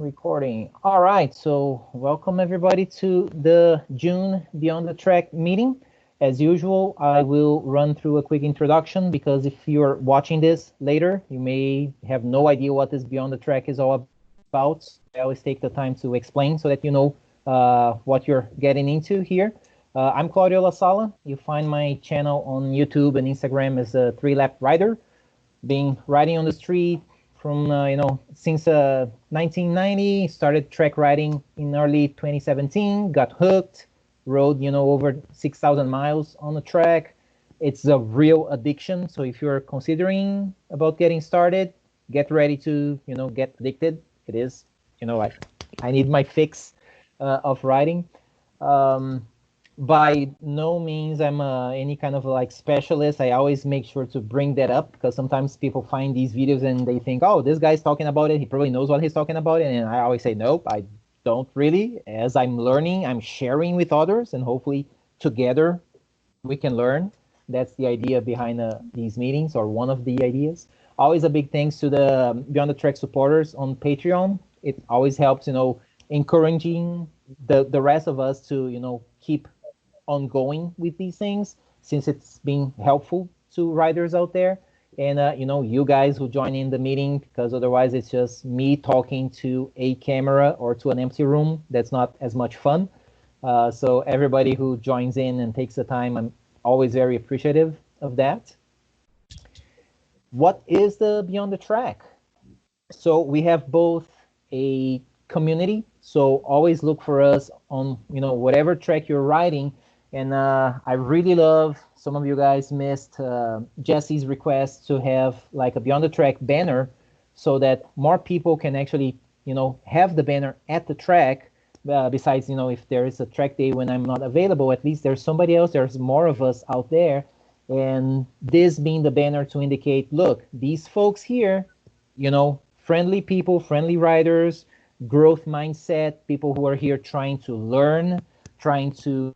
Recording. All right, so welcome everybody to the June Beyond the Track meeting. As usual, I will run through a quick introduction because if you're watching this later, you may have no idea what this Beyond the Track is all about. So I always take the time to explain so that you know what you're getting into here. I'm Claudio La Sala. You find my channel on YouTube and Instagram as a 3-lap rider. Been riding on the street from since 1990. Started track riding in early 2017. Got hooked. Rode over 6,000 miles on the track. It's a real addiction. So if you're considering about getting started, get ready to get addicted. It is I need my fix of riding. By no means I'm any kind of like specialist. I always make sure to bring that up because sometimes people find these videos and they think, oh, this guy's talking about it. He probably knows what he's talking about. And I always say, nope, I don't really. As I'm learning, I'm sharing with others and hopefully together we can learn. That's the idea behind these meetings, or one of the ideas. Always a big thanks to the Beyond the Track supporters on Patreon. It always helps, encouraging the rest of us to, keep ongoing with these things, since it's been helpful to riders out there. And you guys who join in the meeting, because otherwise it's just me talking to a camera or to an empty room. That's not as much fun. So everybody who joins in and takes the time, I'm always very appreciative of that. What is the Beyond the Track? So we have both a community, so always look for us on whatever track you're riding. And I really love, some of you guys missed Jesse's request to have like a Beyond the Track banner so that more people can actually, have the banner at the track. Besides, if there is a track day when I'm not available, at least there's somebody else, there's more of us out there. And this being the banner to indicate, look, these folks here, friendly people, friendly riders, growth mindset, people who are here trying to learn, trying to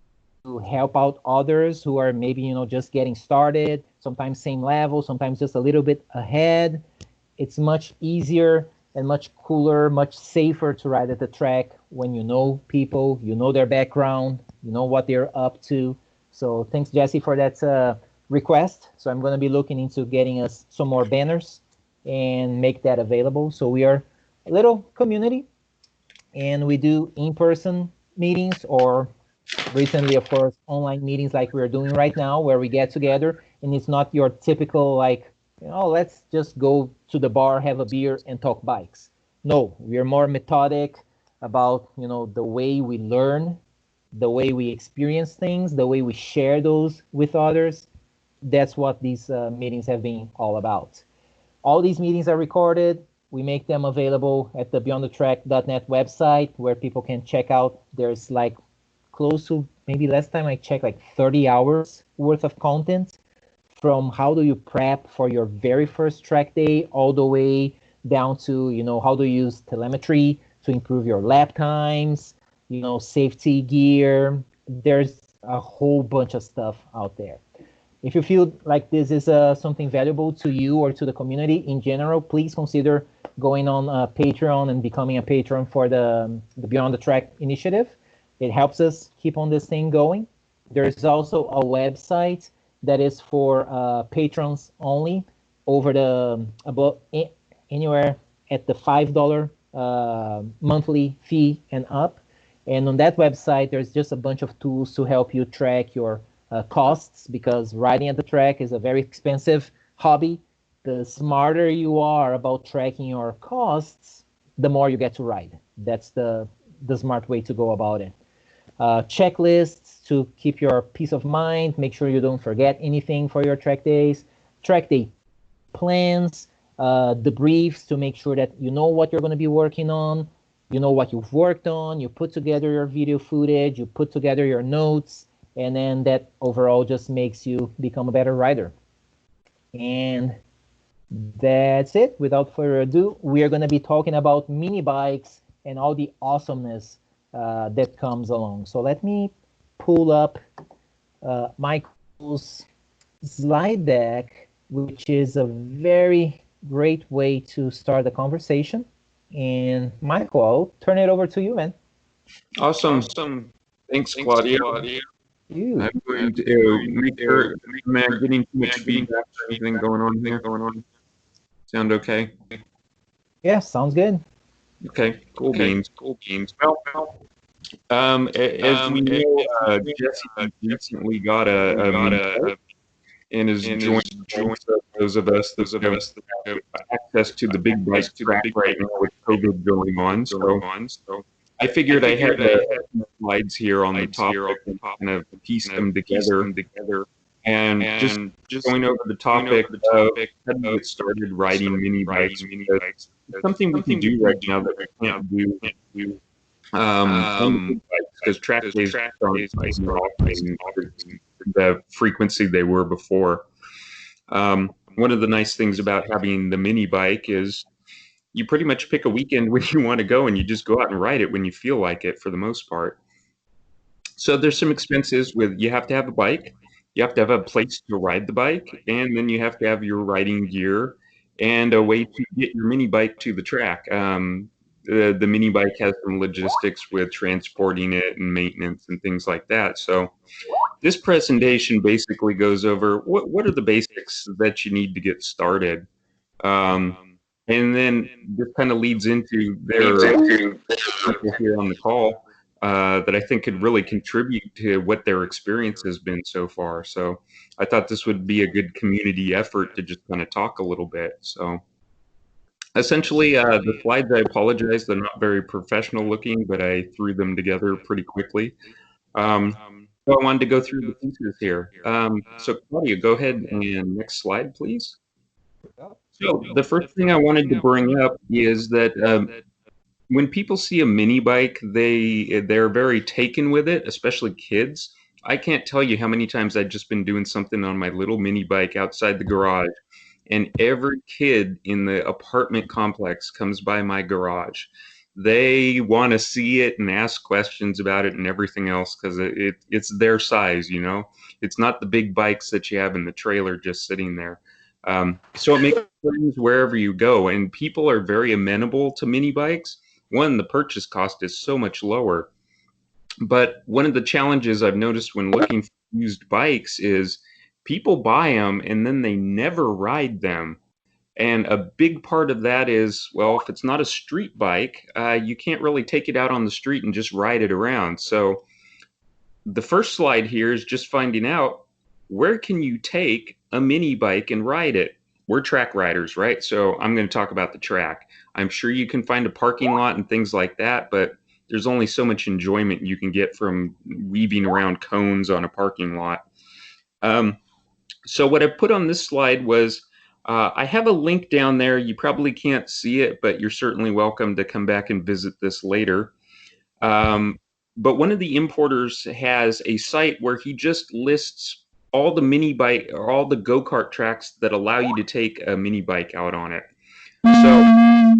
help out others who are maybe just getting started, sometimes same level, sometimes just a little bit ahead. It's much easier and much cooler, much safer to ride at the track when you know people, you know their background, you know what they're up to. So thanks, Jesse, for that request. So I'm going to be looking into getting us some more banners and make that available. So we are a little community, and we do in-person meetings, or recently, of course, online meetings like we're doing right now, where we get together, and it's not your typical like, let's just go to the bar, have a beer, and talk bikes. No, we are more methodic about the way we learn, the way we experience things, the way we share those with others. That's what these meetings have been all about. All these meetings are recorded. We make them available at the beyondthetrack.net website, where people can check out. There's like close to, maybe last time I checked, like 30 hours worth of content, from how do you prep for your very first track day all the way down to how to use telemetry to improve your lap times, safety gear. There's a whole bunch of stuff out there. If you feel like this is something valuable to you or to the community in general, please consider going on Patreon and becoming a patron for the Beyond the Track initiative. It helps us keep on this thing going. There's also a website that is for patrons only, over the about anywhere at the $5 monthly fee and up. And on that website, there's just a bunch of tools to help you track your costs, because riding at the track is a very expensive hobby. The smarter you are about tracking your costs, the more you get to ride. That's the smart way to go about it. Checklists to keep your peace of mind, make sure you don't forget anything for your track days, track day plans, debriefs to make sure that you know what you're going to be working on, you know what you've worked on, you put together your video footage, you put together your notes, and then that overall just makes you become a better rider. And that's it. Without further ado, we are going to be talking about mini bikes and all the awesomeness that comes along. So let me pull up Michael's slide deck, which is a very great way to start the conversation. And Michael, I'll turn it over to you, man. Awesome. Thanks, Claudio. You. I'm going to make sure I'm not getting too much feedback or anything going on here. Sound okay? Yeah, sounds good. Okay, cool beans. Well, as we know, Jesse recently got a mini bike and is joining ranks of those of us that have access to the big bike track right now with COVID going on. So I figured I had a few slides here on the topic and kind of pieced them together. And just going over the topic of how to get started riding mini bikes, because it's something we can do right now that we can't do on the big bikes, because track days aren't often the frequency they were before. One of the nice things about having the mini bike is you pretty much pick a weekend when you want to go and you just go out and ride it when you feel like it for the most part. So there's some expenses with you have to have a bike, you have to have a place to ride the bike, and then you have to have your riding gear and a way to get your mini bike to the track. The mini bike has some logistics with transporting it and maintenance and things like that. So this presentation basically goes over what are the basics that you need to get started. Um, and then this kind of leads into their people here on the call that I think could really contribute to what their experience has been so far. So I thought this would be a good community effort to just kind of talk a little bit. So essentially, the slides, I apologize, they're not very professional looking, but I threw them together pretty quickly. Um, so I wanted to go through the pieces here. So Claudia, go ahead and next slide, please. So the first thing I wanted to bring up is that when people see a mini bike, they're very taken with it, especially kids. I can't tell you how many times I've just been doing something on my little mini bike outside the garage, and every kid in the apartment complex comes by my garage. They want to see it and ask questions about it and everything else because it's their size, you know. It's not the big bikes that you have in the trailer just sitting there. So it makes friends wherever you go, and people are very amenable to mini bikes. One, the purchase cost is so much lower. But one of the challenges I've noticed when looking for used bikes is people buy them and then they never ride them. And a big part of that is, well, if it's not a street bike, you can't really take it out on the street and just ride it around. So the first slide here is just finding out where can you take a mini bike and ride it. We're track riders, right? So I'm going to talk about the track. I'm sure you can find a parking lot and things like that, but there's only so much enjoyment you can get from weaving around cones on a parking lot. So what I put on this slide was I have a link down there. You probably can't see it, but you're certainly welcome to come back and visit this later. But one of the importers has a site where he just lists all the mini bike or all the go-kart tracks that allow you to take a mini bike out on it. So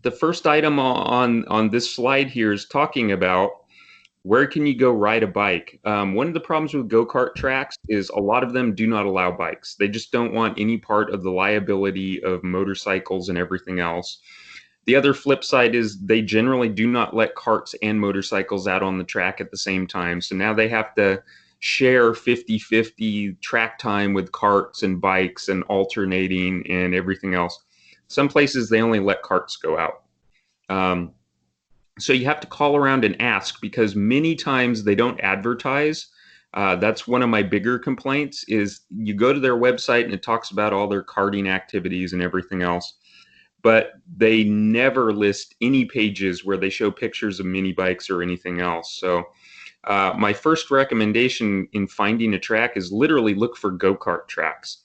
the first item on this slide here is talking about where can you go ride a bike. One of the problems with go-kart tracks is a lot of them do not allow bikes. They just don't want any part of the liability of motorcycles and everything else. The other flip side is they generally do not let carts and motorcycles out on the track at the same time. So now they have to share 50-50 track time with carts and bikes and alternating and everything else. Some places they only let carts go out. So you have to call around and ask because many times they don't advertise. That's one of my bigger complaints is you go to their website and it talks about all their karting activities and everything else, but they never list any pages where they show pictures of mini bikes or anything else. So my first recommendation in finding a track is literally look for go-kart tracks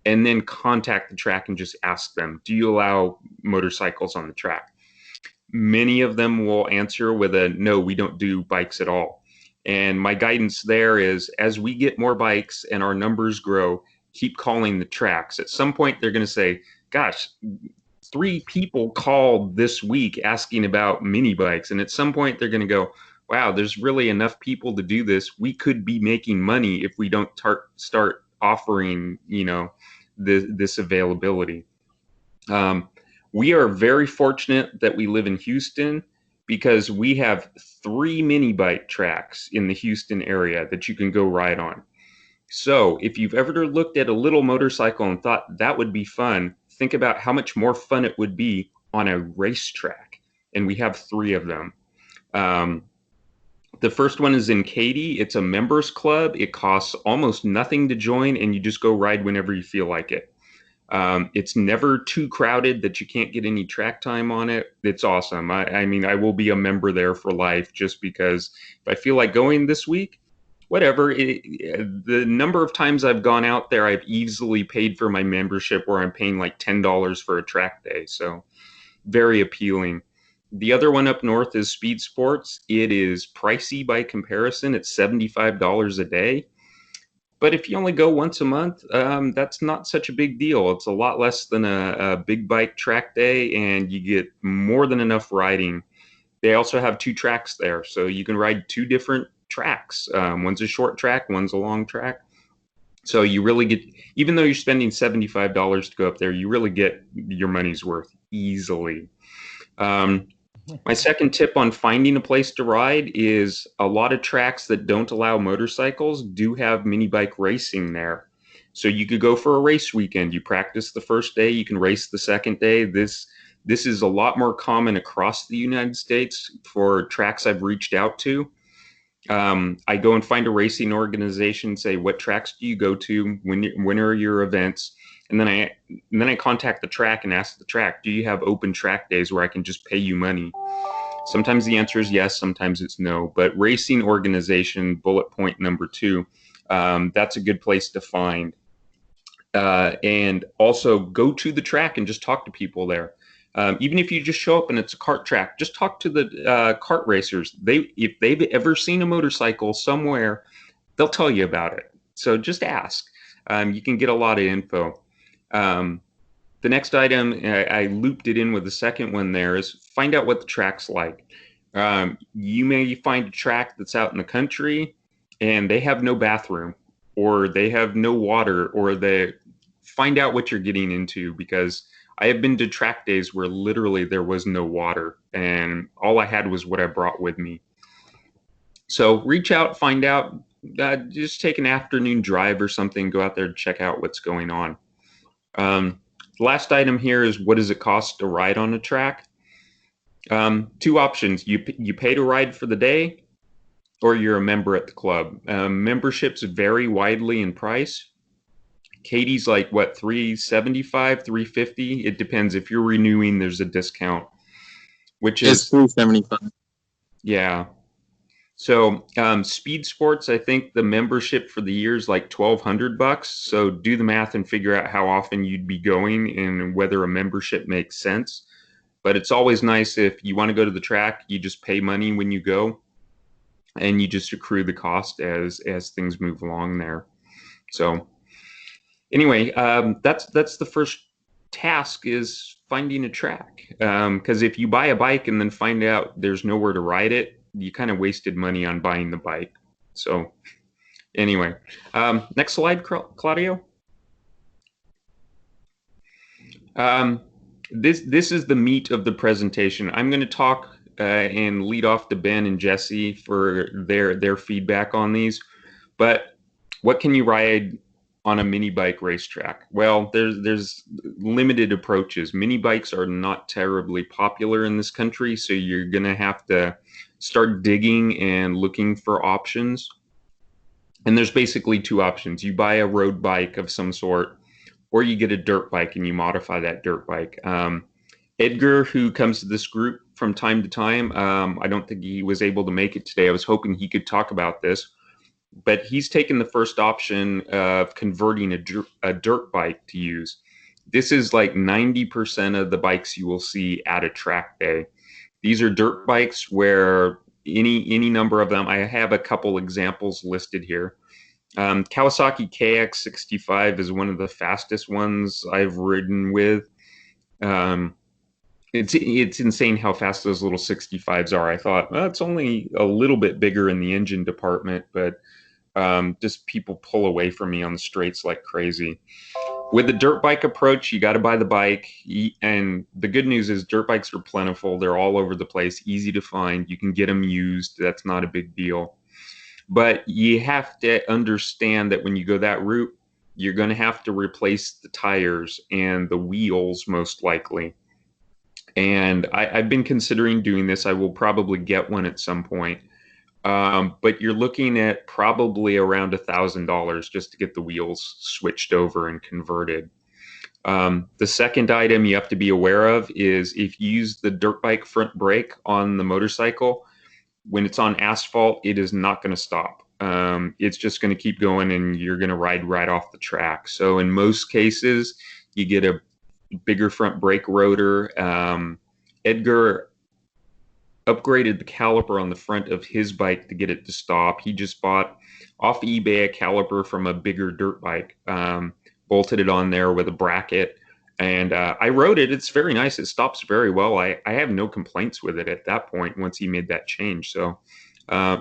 and then contact the track and just ask them, do you allow motorcycles on the track? Many of them will answer with a no, we don't do bikes at all. And my guidance there is as we get more bikes and our numbers grow, keep calling the tracks. At some point, they're going to say, gosh, 3 people called this week asking about mini bikes. And at some point, they're going to go, wow, there's really enough people to do this. We could be making money if we don't start offering, this availability. We are very fortunate that we live in Houston because we have 3 mini bike tracks in the Houston area that you can go ride on. So if you've ever looked at a little motorcycle and thought that would be fun, think about how much more fun it would be on a racetrack. And we have 3 of them. The first one is in Katy. It's a members club. It costs almost nothing to join, and you just go ride whenever you feel like it. It's never too crowded that you can't get any track time on it. It's awesome. I mean, I will be a member there for life just because if I feel like going this week, whatever. The number of times I've gone out there, I've easily paid for my membership where I'm paying like $10 for a track day. So very appealing. The other one up north is Speed Sports. It is pricey by comparison. It's $75 a day. But if you only go once a month, that's not such a big deal. It's a lot less than a big bike track day, and you get more than enough riding. They also have 2 tracks there, so you can ride 2 different tracks. One's a short track, one's a long track. So you really get, even though you're spending $75 to go up there, you really get your money's worth easily. My second tip on finding a place to ride is a lot of tracks that don't allow motorcycles do have mini bike racing there. So you could go for a race weekend. You practice the first day, you can race the second day. This is a lot more common across the United States for tracks I've reached out to. I go and find a racing organization, say, what tracks do you go to? When are your events? And then I contact the track and ask the track, do you have open track days where I can just pay you money? Sometimes the answer is yes, sometimes it's no. But racing organization, bullet point number 2, that's a good place to find. And also go to the track and just talk to people there. Even if you just show up and it's a kart track, just talk to the kart racers. If they've ever seen a motorcycle somewhere, they'll tell you about it. So just ask. You can get a lot of info. The next item, I looped it in with the second one there, is find out what the track's like. You may find a track that's out in the country and they have no bathroom, or they have no water, or they find out what you're getting into, because I have been to track days where literally there was no water and all I had was what I brought with me. So reach out, find out, just take an afternoon drive or something, go out there and check out what's going on. The last item here is, what does it cost to ride on a track? 2 options. You pay to ride for the day, or you're a member at the club. Memberships vary widely in price. Katie's like, what, $375, $350? It depends. If you're renewing, there's a discount, which is $375. Yeah. So Speed Sports, I think the membership for the year is like $1,200. So do the math and figure out how often you'd be going and whether a membership makes sense. But it's always nice if you want to go to the track, you just pay money when you go, and you just accrue the cost as things move along there. So anyway, that's the first task, is finding a track. Because if you buy a bike and then find out there's nowhere to ride it, you kind of wasted money on buying the bike. So anyway, next slide, Claudio. This is the meat of the presentation. I'm going to talk and lead off to Ben and Jesse for their feedback on these. But what can you ride on a mini bike racetrack? Well, there's limited approaches. Mini bikes are not terribly popular in this country, so you're going to have to start digging and looking for options. And there's basically 2 options. You buy a road bike of some sort, or you get a dirt bike and you modify that dirt bike. Edgar, who comes to this group from time to time, I don't think he was able to make it today. I was hoping he could talk about this, but he's taken the first option of converting a dirt bike to use. This is like 90% of the bikes you will see at a track day. These are dirt bikes where any number of them, I have a couple examples listed here. Kawasaki KX65 is one of the fastest ones I've ridden with. It's insane how fast those little 65s are. I thought, well, it's only a little bit bigger in the engine department, but just people pull away from me on the straights like crazy. With the dirt bike approach, you got to buy the bike. And the good news is dirt bikes are plentiful. They're all over the place, easy to find. You can get them used. That's not a big deal. But you have to understand that when you go that route, you're going to have to replace the tires and the wheels most likely. And I've been considering doing this. I will probably get one at some point. But you're looking at probably around $1,000 just to get the wheels switched over and converted. The second item you have to be aware of is if you use the dirt bike front brake on the motorcycle, when it's on asphalt, it is not going to stop. It's just going to keep going and you're going to ride right off the track. So in most cases, you get a bigger front brake rotor. Edgar upgraded the caliper on the front of his bike to get it to stop. He just bought off eBay a caliper from a bigger dirt bike, bolted it on there with a bracket. And I rode it. It's very nice. It stops very well. I have no complaints with it at that point once he made that change. So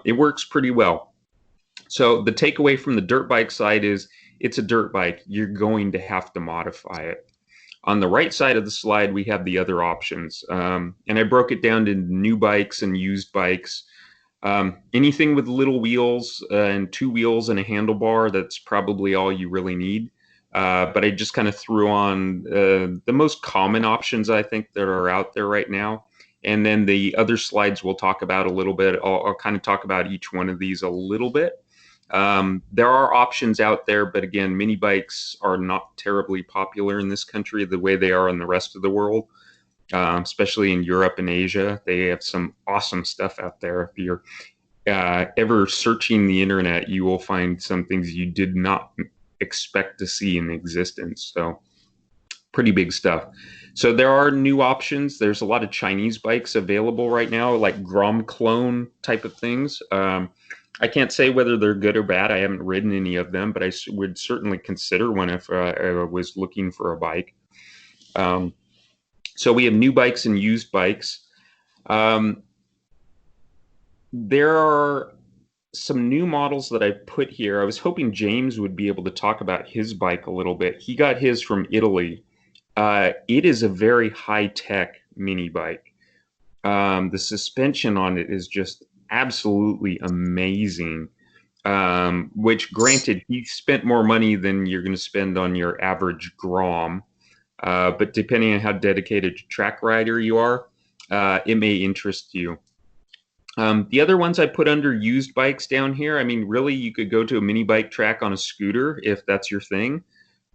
it works pretty well. So the takeaway from the dirt bike side is it's a dirt bike. You're going to have to modify it. On the right side of the slide, we have the other options. And I broke it down to new bikes and used bikes. Anything with little wheels and two wheels and a handlebar, that's probably all you really need. But I just kind of threw on the most common options I think that are out there right now. And then the other slides we'll talk about a little bit. I'll kind of talk about each one of these a little bit. There are options out there, but again, mini bikes are not terribly popular in this country the way they are in the rest of the world, especially in Europe and Asia. They have some awesome stuff out there. If you're ever searching the internet, you will find some things you did not expect to see in existence. So pretty big stuff. So there are new options. There's a lot of Chinese bikes available right now, like Grom clone type of things. I can't say whether they're good or bad. I haven't ridden any of them, but I would certainly consider one if I was looking for a bike. So we have new bikes and used bikes. There are some new models that I put here. I was hoping James would be able to talk about his bike a little bit. He got his from Italy. It is a very high-tech mini bike. The suspension on it is just absolutely amazing, which granted, he spent more money than you're going to spend on your average Grom. But depending on how dedicated track rider you are, it may interest you. The other ones I put under used bikes down here, I mean, really, you could go to a mini bike track on a scooter if that's your thing.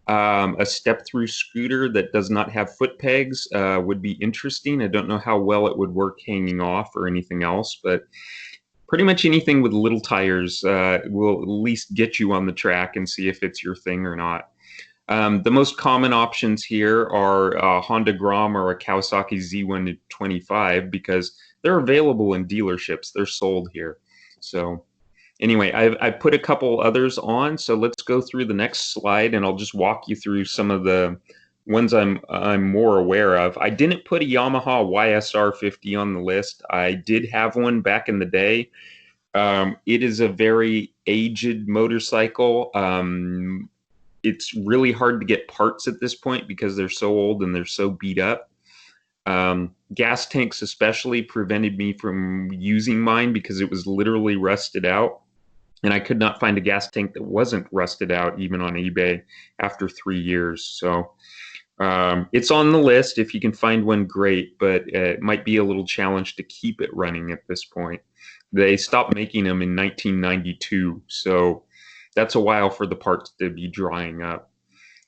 A step-through scooter that does not have foot pegs would be interesting. I don't know how well it would work hanging off or anything else, but pretty much anything with little tires will at least get you on the track and see if it's your thing or not. The most common options here are a Honda Grom or a Kawasaki Z125 because they're available in dealerships. They're sold here. So anyway, I put a couple others on. So let's go through the next slide and I'll just walk you through some of the ones I'm more aware of. I didn't put a Yamaha YSR 50 on the list. I did have one back in the day. It is a very aged motorcycle. It's really hard to get parts at this point because they're so old and they're so beat up. Gas tanks especially prevented me from using mine because it was literally rusted out. And I could not find a gas tank that wasn't rusted out even on eBay after 3 years. So it's on the list. If you can find one, great, but it might be a little challenge to keep it running at this point. They stopped making them in 1992, so that's a while for the parts to be drying up.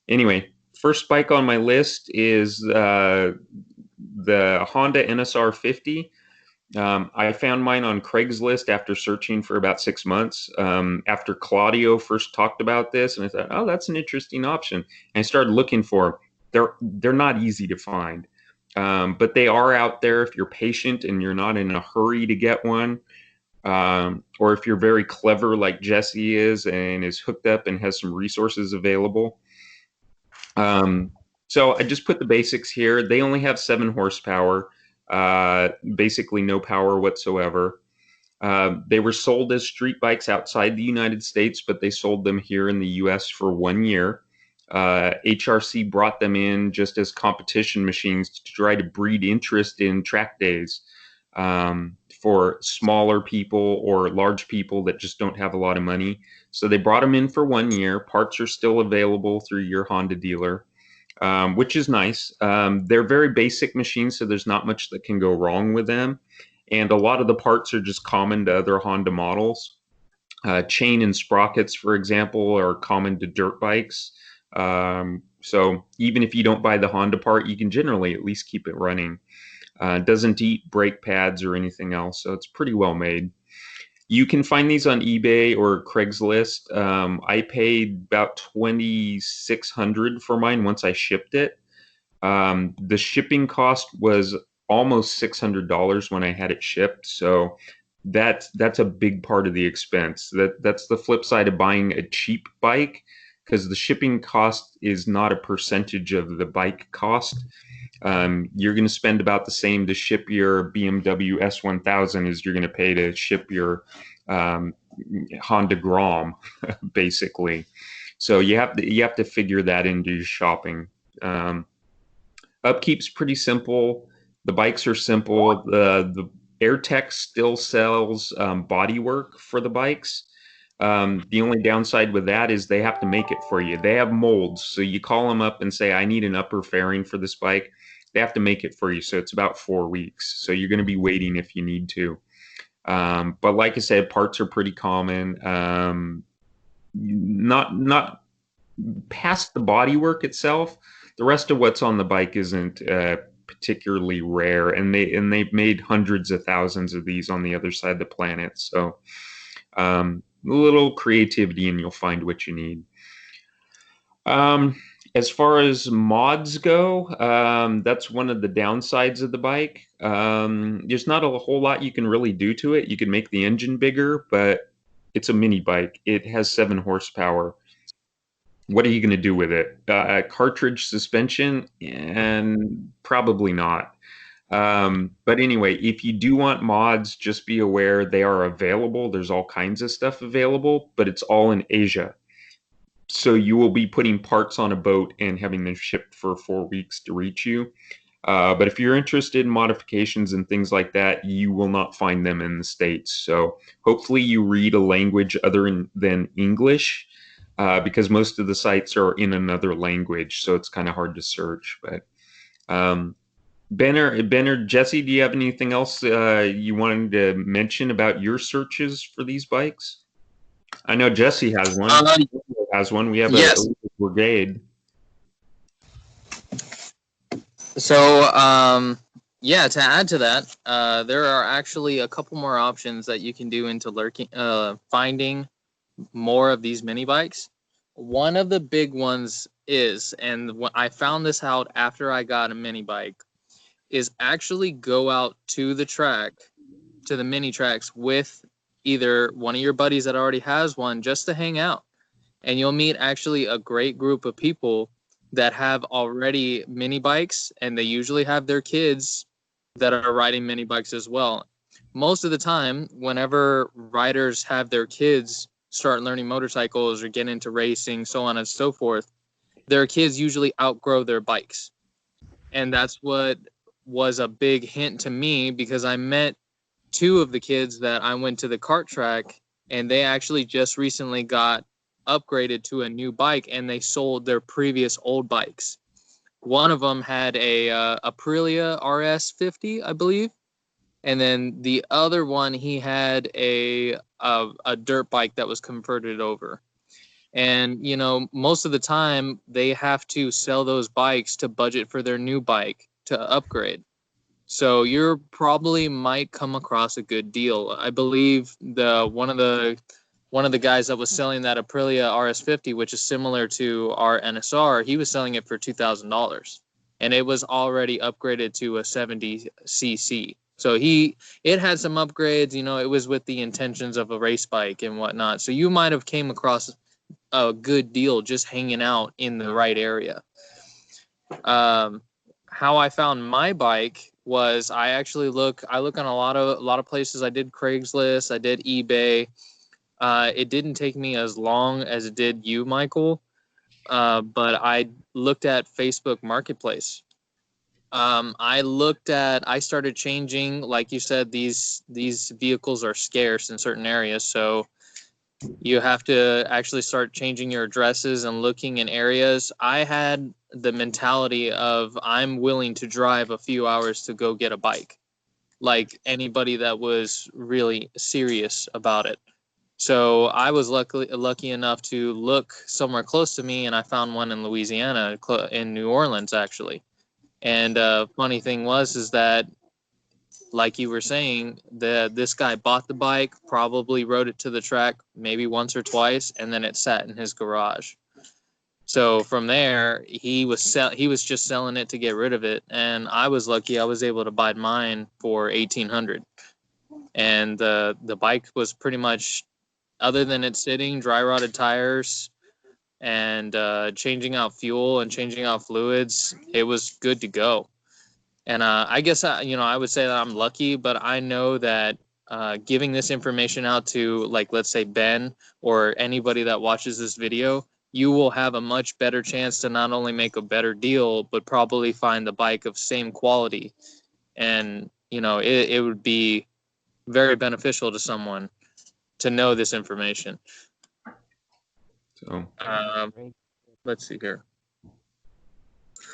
Anyway, first bike on my list is the Honda NSR 50. I found mine on Craigslist after searching for about 6 months. After Claudio first talked about this, and I thought, oh, that's an interesting option. And I started looking for them. They're not easy to find, but they are out there if you're patient and you're not in a hurry to get one. Or if you're very clever like Jesse is and is hooked up and has some resources available. So I just put the basics here. They only have 7 horsepower, basically no power whatsoever. They were sold as street bikes outside the United States, but they sold them here in the US for 1 year. HRC brought them in just as competition machines to try to breed interest in track days for smaller people or large people that just don't have a lot of money. So they brought them in for 1 year. Parts are still available through your Honda dealer, which is nice. They're very basic machines, so there's not much that can go wrong with them. And a lot of the parts are just common to other Honda models. Chain and sprockets, for example, are common to dirt bikes. So even if you don't buy the Honda part, you can generally at least keep it running. Doesn't eat brake pads or anything else, so it's pretty well made. You can find these on eBay or Craigslist. I paid about $2,600 for mine once I shipped it. The shipping cost was almost $600 when I had it shipped, so that's a big part of the expense. That's the flip side of buying a cheap bike, because the shipping cost is not a percentage of the bike cost. You're going to spend about the same to ship your BMW S1000 as you're going to pay to ship your Honda Grom, basically. So you have to figure that into your shopping. Upkeep's pretty simple. The bikes are simple. The AirTech still sells bodywork for the bikes. The only downside with that is they have to make it for you. They have molds, so you call them up and say, I need an upper fairing for this bike. They have to make it for you, so it's about 4 weeks. So you're going to be waiting if you need to. But like I said, parts are pretty common. Not past the bodywork itself. The rest of what's on the bike isn't particularly rare, and they've made hundreds of thousands of these on the other side of the planet. So a little creativity and you'll find what you need. As far as mods go, that's one of the downsides of the bike. There's not a whole lot you can really do to it. You can make the engine bigger, but it's a mini bike. It has 7 horsepower. What are you going to do with it? Cartridge suspension? And probably not. But anyway, if you do want mods, just be aware they are available. There's all kinds of stuff available, but it's all in Asia. So you will be putting parts on a boat and having them shipped for 4 weeks to reach you. But if you're interested in modifications and things like that, you will not find them in the States. So hopefully you read a language other than English, because most of the sites are in another language, so it's kind of hard to search. But Ben or Jesse, do you have anything else you wanted to mention about your searches for these bikes? I know Jesse has one. We have a brigade. So, yeah, to add to that, there are actually a couple more options that you can do into finding more of these mini bikes. One of the big ones is, and I found this out after I got a mini bike, is actually go out to the track, to the mini tracks with either one of your buddies that already has one, just to hang out. And you'll meet actually a great group of people that have already mini bikes, and they usually have their kids that are riding mini bikes as well. Most of the time, whenever riders have their kids start learning motorcycles or get into racing, so on and so forth, their kids usually outgrow their bikes. And that's what was a big hint to me, because I met 2 of the kids that I went to the kart track, and they actually just recently got upgraded to a new bike, and they sold their previous old bikes. One of them had a Aprilia RS50, I believe, and then the other one, he had a dirt bike that was converted over. And you know, most of the time they have to sell those bikes to budget for their new bike to upgrade. So you probably might come across a good deal. I believe one of the guys that was selling that Aprilia RS50, which is similar to our NSR, he was selling it for $2,000, and it was already upgraded to a 70cc. So it had some upgrades. You know, it was with the intentions of a race bike and whatnot. So you might have came across a good deal just hanging out in the right area. How I found my bike was I look on a lot of places. I did Craigslist, I did eBay. It didn't take me as long as it did you, Michael. but I looked at Facebook Marketplace. I started changing, like you said, these vehicles are scarce in certain areas, so you have to actually start changing your addresses and looking in areas. I had the mentality of I'm willing to drive a few hours to go get a bike, like anybody that was really serious about it. So I was lucky enough to look somewhere close to me, and I found one in Louisiana, in New Orleans, actually. And funny thing was is that, like you were saying, this guy bought the bike, probably rode it to the track maybe once or twice, and then it sat in his garage. So from there, he was just selling it to get rid of it, and I was lucky. I was able to buy mine for 1,800, and the bike was pretty much, other than it sitting, dry rotted tires, and changing out fuel and changing out fluids, it was good to go. And I guess I would say that I'm lucky, but I know that giving this information out to, like, let's say Ben or anybody that watches this video, you will have a much better chance to not only make a better deal, but probably find the bike of same quality. And it would be very beneficial to someone to know this information. So let's see here.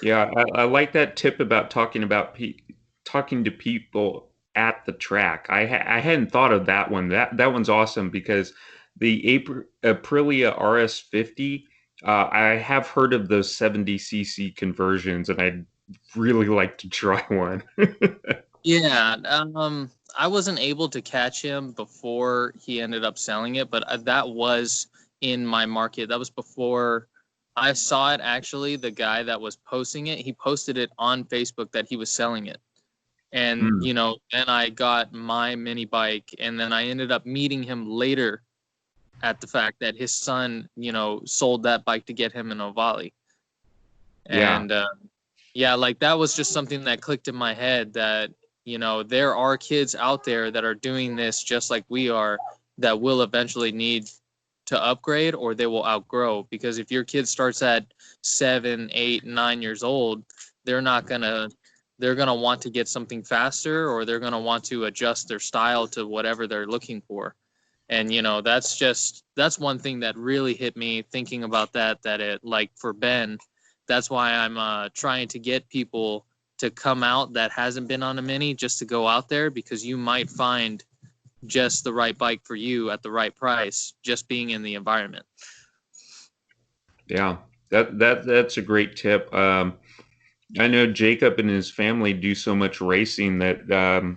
Yeah, I like that tip about talking to people at the track. I hadn't thought of that one. That one's awesome because the Aprilia RS50. I have heard of those 70cc conversions, and I'd really like to try one. Yeah, I wasn't able to catch him before he ended up selling it, but that was in my market. That was before I saw it. Actually, the guy that was posting it, he posted it on Facebook that he was selling it. And, then I got my mini bike, and then I ended up meeting him later at the fact that his son, sold that bike to get him an Ovale. And, like, that was just something that clicked in my head that, there are kids out there that are doing this just like we are, that will eventually need to upgrade, or they will outgrow. Because if your kid starts at 7, 8, 9 years old, they're gonna want to get something faster, or they're gonna want to adjust their style to whatever they're looking for. And that's one thing that really hit me thinking about that it, like, for Ben, that's why I'm trying to get people to come out that hasn't been on a mini, just to go out there, because you might find just the right bike for you at the right price, just being in the environment. Yeah, that's a great tip. I know Jacob and his family do so much racing that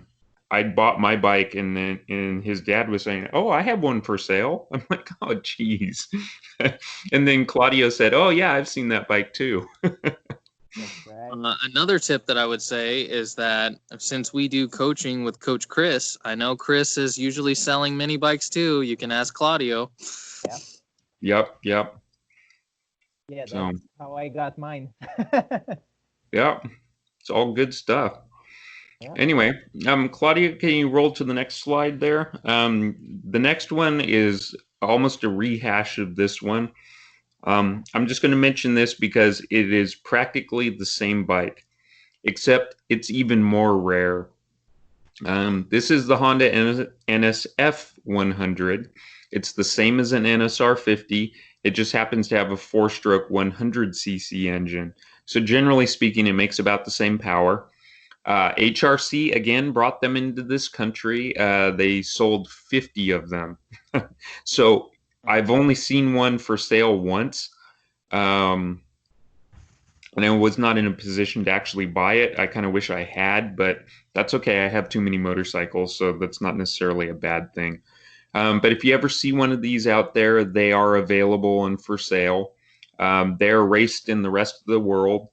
I bought my bike, and his dad was saying, "Oh, I have one for sale." I'm like, "Oh, geez." And then Claudio said, "Oh, yeah, I've seen that bike too." Another tip that I would say is that since we do coaching with Coach Chris, I know Chris is usually selling mini bikes too. You can ask Claudio. Yep. Yeah, that's how I got mine. Yep, it's all good stuff. Yeah. Anyway, Claudia, can you roll to the next slide there? The next one is almost a rehash of this one. I'm just going to mention this because it is practically the same bike, except it's even more rare. This is the Honda NSF 100. It's the same as an NSR 50. It just happens to have a 4-stroke 100cc engine. So generally speaking, it makes about the same power. HRC, again, brought them into this country. They sold 50 of them. So I've only seen one for sale once. And I was not in a position to actually buy it. I kind of wish I had, but that's okay. I have too many motorcycles, so that's not necessarily a bad thing. But if you ever see one of these out there, they are available and for sale. They're raced in the rest of the world.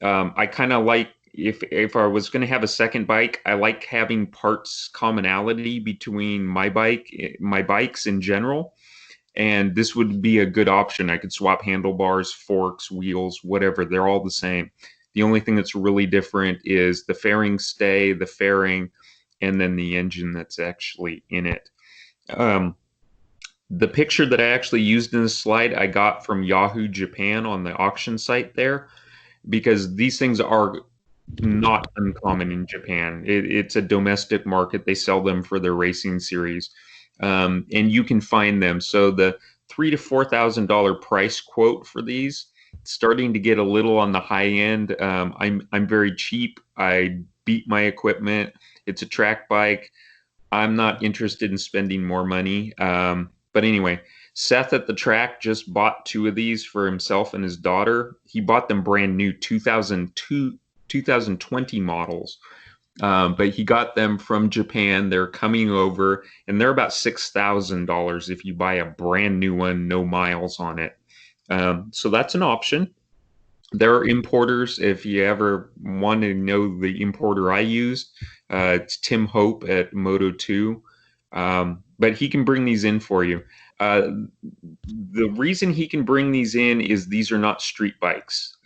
I kind of like, if I was going to have a second bike, I like having parts commonality between my bikes in general. And this would be a good option. I could swap handlebars, forks, wheels, whatever. They're all the same. The only thing that's really different is the fairing stay, the fairing, and then the engine that's actually in it. The picture that I actually used in this slide, I got from Yahoo Japan on the auction site there, because these things are not uncommon in Japan. It's a domestic market. They sell them for their racing series, and you can find them. So the $3,000 to $4,000 price quote for these, starting to get a little on the high end. I'm very cheap. I beat my equipment. It's a track bike. I'm not interested in spending more money. But anyway, Seth at the track just bought two of these for himself and his daughter. He bought them brand new 2020 models. But he got them from Japan. They're coming over, and they're about $6,000 if you buy a brand new one, no miles on it. So that's an option. There are importers. If you ever want to know the importer I used, it's Tim Hope at Moto2. But he can bring these in for you. The reason he can bring these in is these are not street bikes.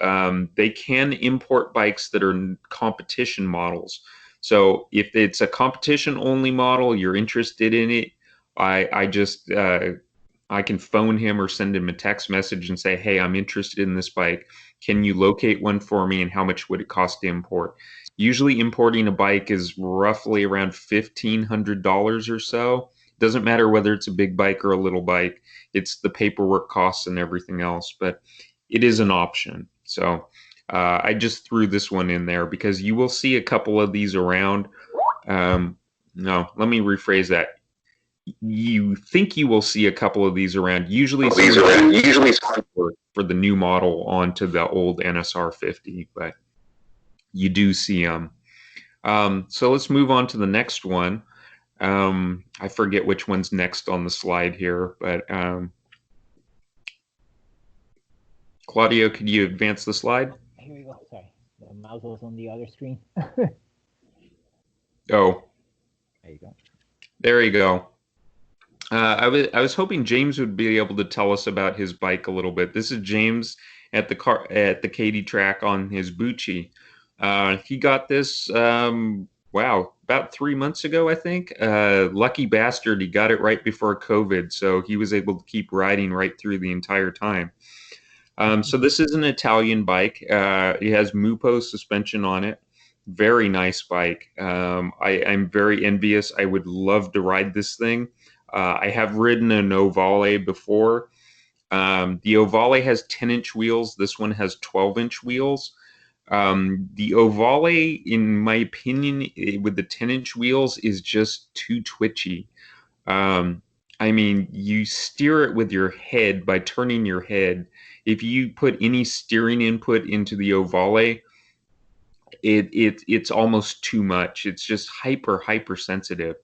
They can import bikes that are competition models. So if it's a competition only model, you're interested in it, I can phone him or send him a text message and say, hey, I'm interested in this bike. Can you locate one for me, and how much would it cost to import? Usually importing a bike is roughly around $1,500 or so. Doesn't matter whether it's a big bike or a little bike. It's the paperwork costs and everything else, but it is an option. So I just threw this one in there because you will see a couple of these around. No, let me rephrase that. You think you will see a couple of these around. Usually for the new model onto the old NSR 50, but you do see them. So let's move on to the next one. I forget which one's next on the slide here, but Claudio, could you advance the slide? Here we go. Sorry, the mouse was on the other screen. Oh, there you go. There you go. I was hoping James would be able to tell us about his bike a little bit. This is James at the Katy track on his Buchi. He got this about 3 months ago, I think. Lucky bastard, he got it right before COVID, so he was able to keep riding right through the entire time. So this is an Italian bike. It has Mupo suspension on it. Very nice bike. I'm very envious. I would love to ride this thing. I have ridden an Ovale before. The Ovale has 10-inch wheels. This one has 12-inch wheels. The Ovale, in my opinion, with the 10-inch wheels is just too twitchy. I mean, you steer it with your head by turning your head. If you put any steering input into the Ovale, it's almost too much. It's just hyper sensitive.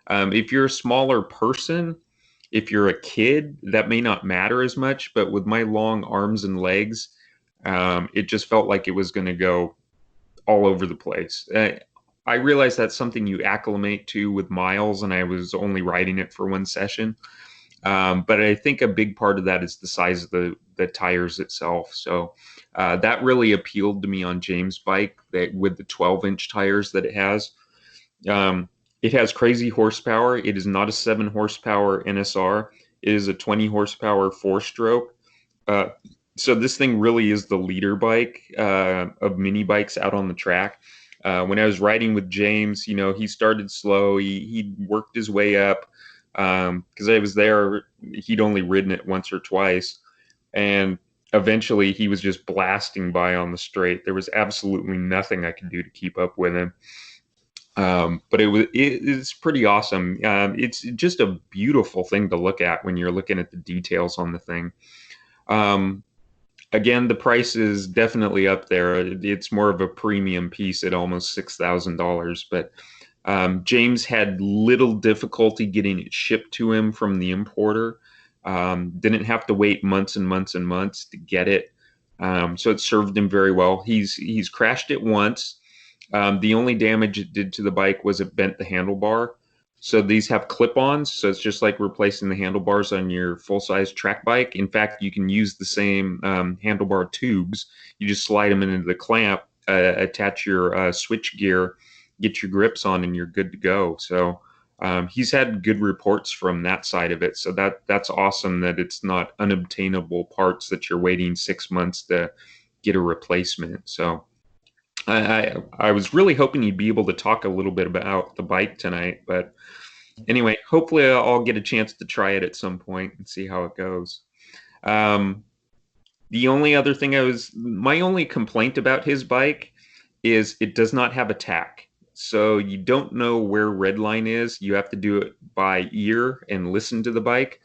If you're a smaller person, if you're a kid, that may not matter as much. But with my long arms and legs, it just felt like it was going to go all over the place. I realize that's something you acclimate to with miles, and I was only riding it for one session. But I think a big part of that is the size of the tires itself. So that really appealed to me on James' bike, that with the 12-inch tires that it has. It has crazy horsepower. It is not a 7 horsepower NSR. It is a 20 horsepower 4-stroke. So this thing really is the leader bike of mini bikes out on the track. When I was riding with James, he started slow. He worked his way up. Because I was there, he'd only ridden it once or twice, and eventually he was just blasting by on the straight. There was absolutely nothing I could do to keep up with him. But it's pretty awesome. It's just a beautiful thing to look at when you're looking at the details on the thing. Again, the price is definitely up there. It's more of a premium piece at almost $6,000, but James had little difficulty getting it shipped to him from the importer. Didn't have to wait months and months and months to get it. So it served him very well. He's crashed it once. The only damage it did to the bike was it bent the handlebar. So these have clip-ons, so it's just like replacing the handlebars on your full-size track bike. In fact, you can use the same handlebar tubes. You just slide them into the clamp, attach your switch gear, get your grips on, and you're good to go. So He's had good reports from that side of it, so that's awesome that it's not unobtainable parts that you're waiting 6 months to get a replacement. So I was really hoping you'd be able to talk a little bit about the bike tonight, but anyway, hopefully I'll get a chance to try it at some point and see how it goes. The only other thing my only complaint about his bike is it does not have a tack. So you don't know where red line is. You have to do it by ear and listen to the bike.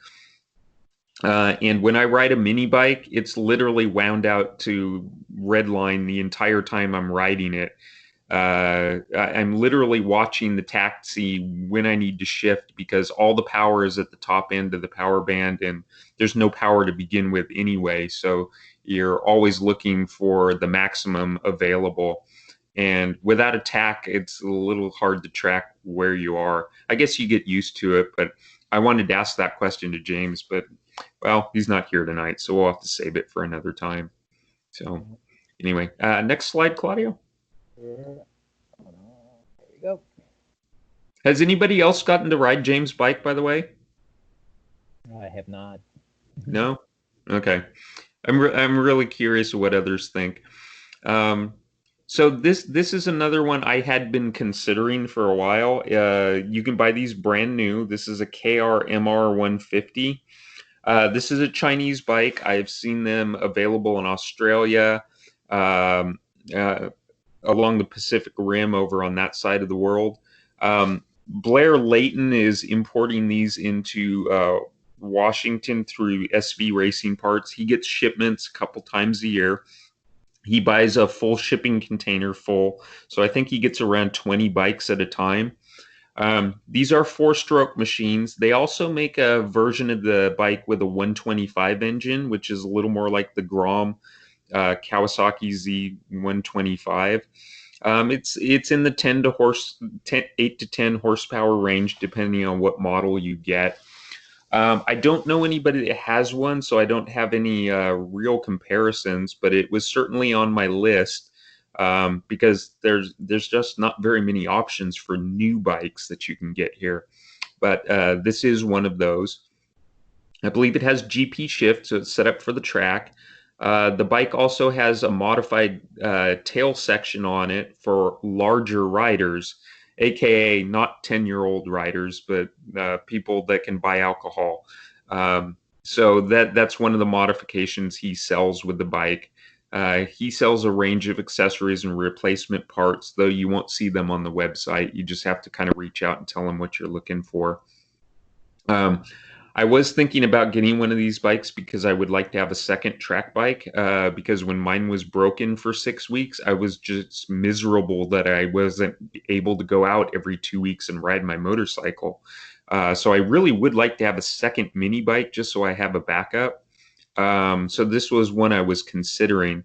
And when I ride a mini bike, it's literally wound out to red line the entire time I'm riding it. I'm literally watching the taxi when I need to shift because all the power is at the top end of the power band and there's no power to begin with anyway. So you're always looking for the maximum available. And without a tack, it's a little hard to track where you are. I guess you get used to it, but I wanted to ask that question to James, but well, he's not here tonight, so we'll have to save it for another time. So anyway, next slide, Claudio. There we go. Has anybody else gotten to ride James' bike, by the way? I have not. No? Okay. I'm really curious what others think. So this is another one I had been considering for a while. You can buy these brand new. This is a KR-MR 150. This is a Chinese bike. I've seen them available in Australia, along the Pacific Rim over on that side of the world. Blair Layton is importing these into Washington through SV Racing Parts. He gets shipments a couple times a year. He buys a full shipping container full. So I think he gets around 20 bikes at a time. These are 4-stroke machines. They also make a version of the bike with a 125 engine, which is a little more like the Grom Kawasaki Z125. It's in the 8 to 10 horsepower range, depending on what model you get. I don't know anybody that has one, so I don't have any real comparisons, but it was certainly on my list. Because there's just not very many options for new bikes that you can get here. But this is one of those. I believe it has GP shift, so it's set up for the track. The bike also has a modified tail section on it for larger riders, aka not 10-year-old riders, but people that can buy alcohol. So that's one of the modifications he sells with the bike. He sells a range of accessories and replacement parts, though you won't see them on the website. You just have to kind of reach out and tell him what you're looking for. I was thinking about getting one of these bikes because I would like to have a second track bike, because when mine was broken for 6 weeks, I was just miserable that I wasn't able to go out every 2 weeks and ride my motorcycle. So I really would like to have a second mini bike just so I have a backup. So this was one I was considering.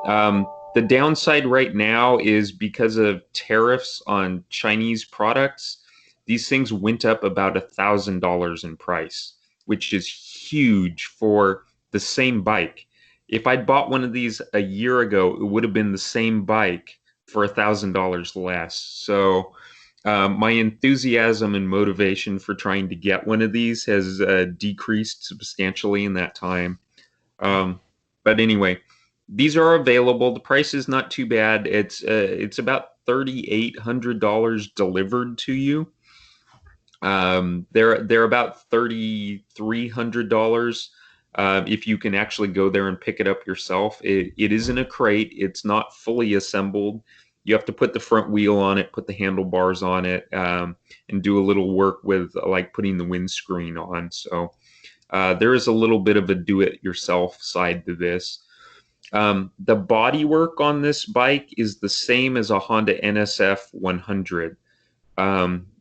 The downside right now is because of tariffs on Chinese products, these things went up about $1,000 in price, which is huge for the same bike. If I'd bought one of these a year ago, it would have been the same bike for $1,000 less. So my enthusiasm and motivation for trying to get one of these has decreased substantially in that time. But anyway, these are available. The price is not too bad. It's about $3,800 delivered to you. They're about $3,300 if you can actually go there and pick it up yourself. It is in a crate. It's not fully assembled. You have to put the front wheel on it, put the handlebars on it, and do a little work with like putting the windscreen on. So there is a little bit of a do-it-yourself side to this. The body work on this bike is the same as a Honda NSF 100.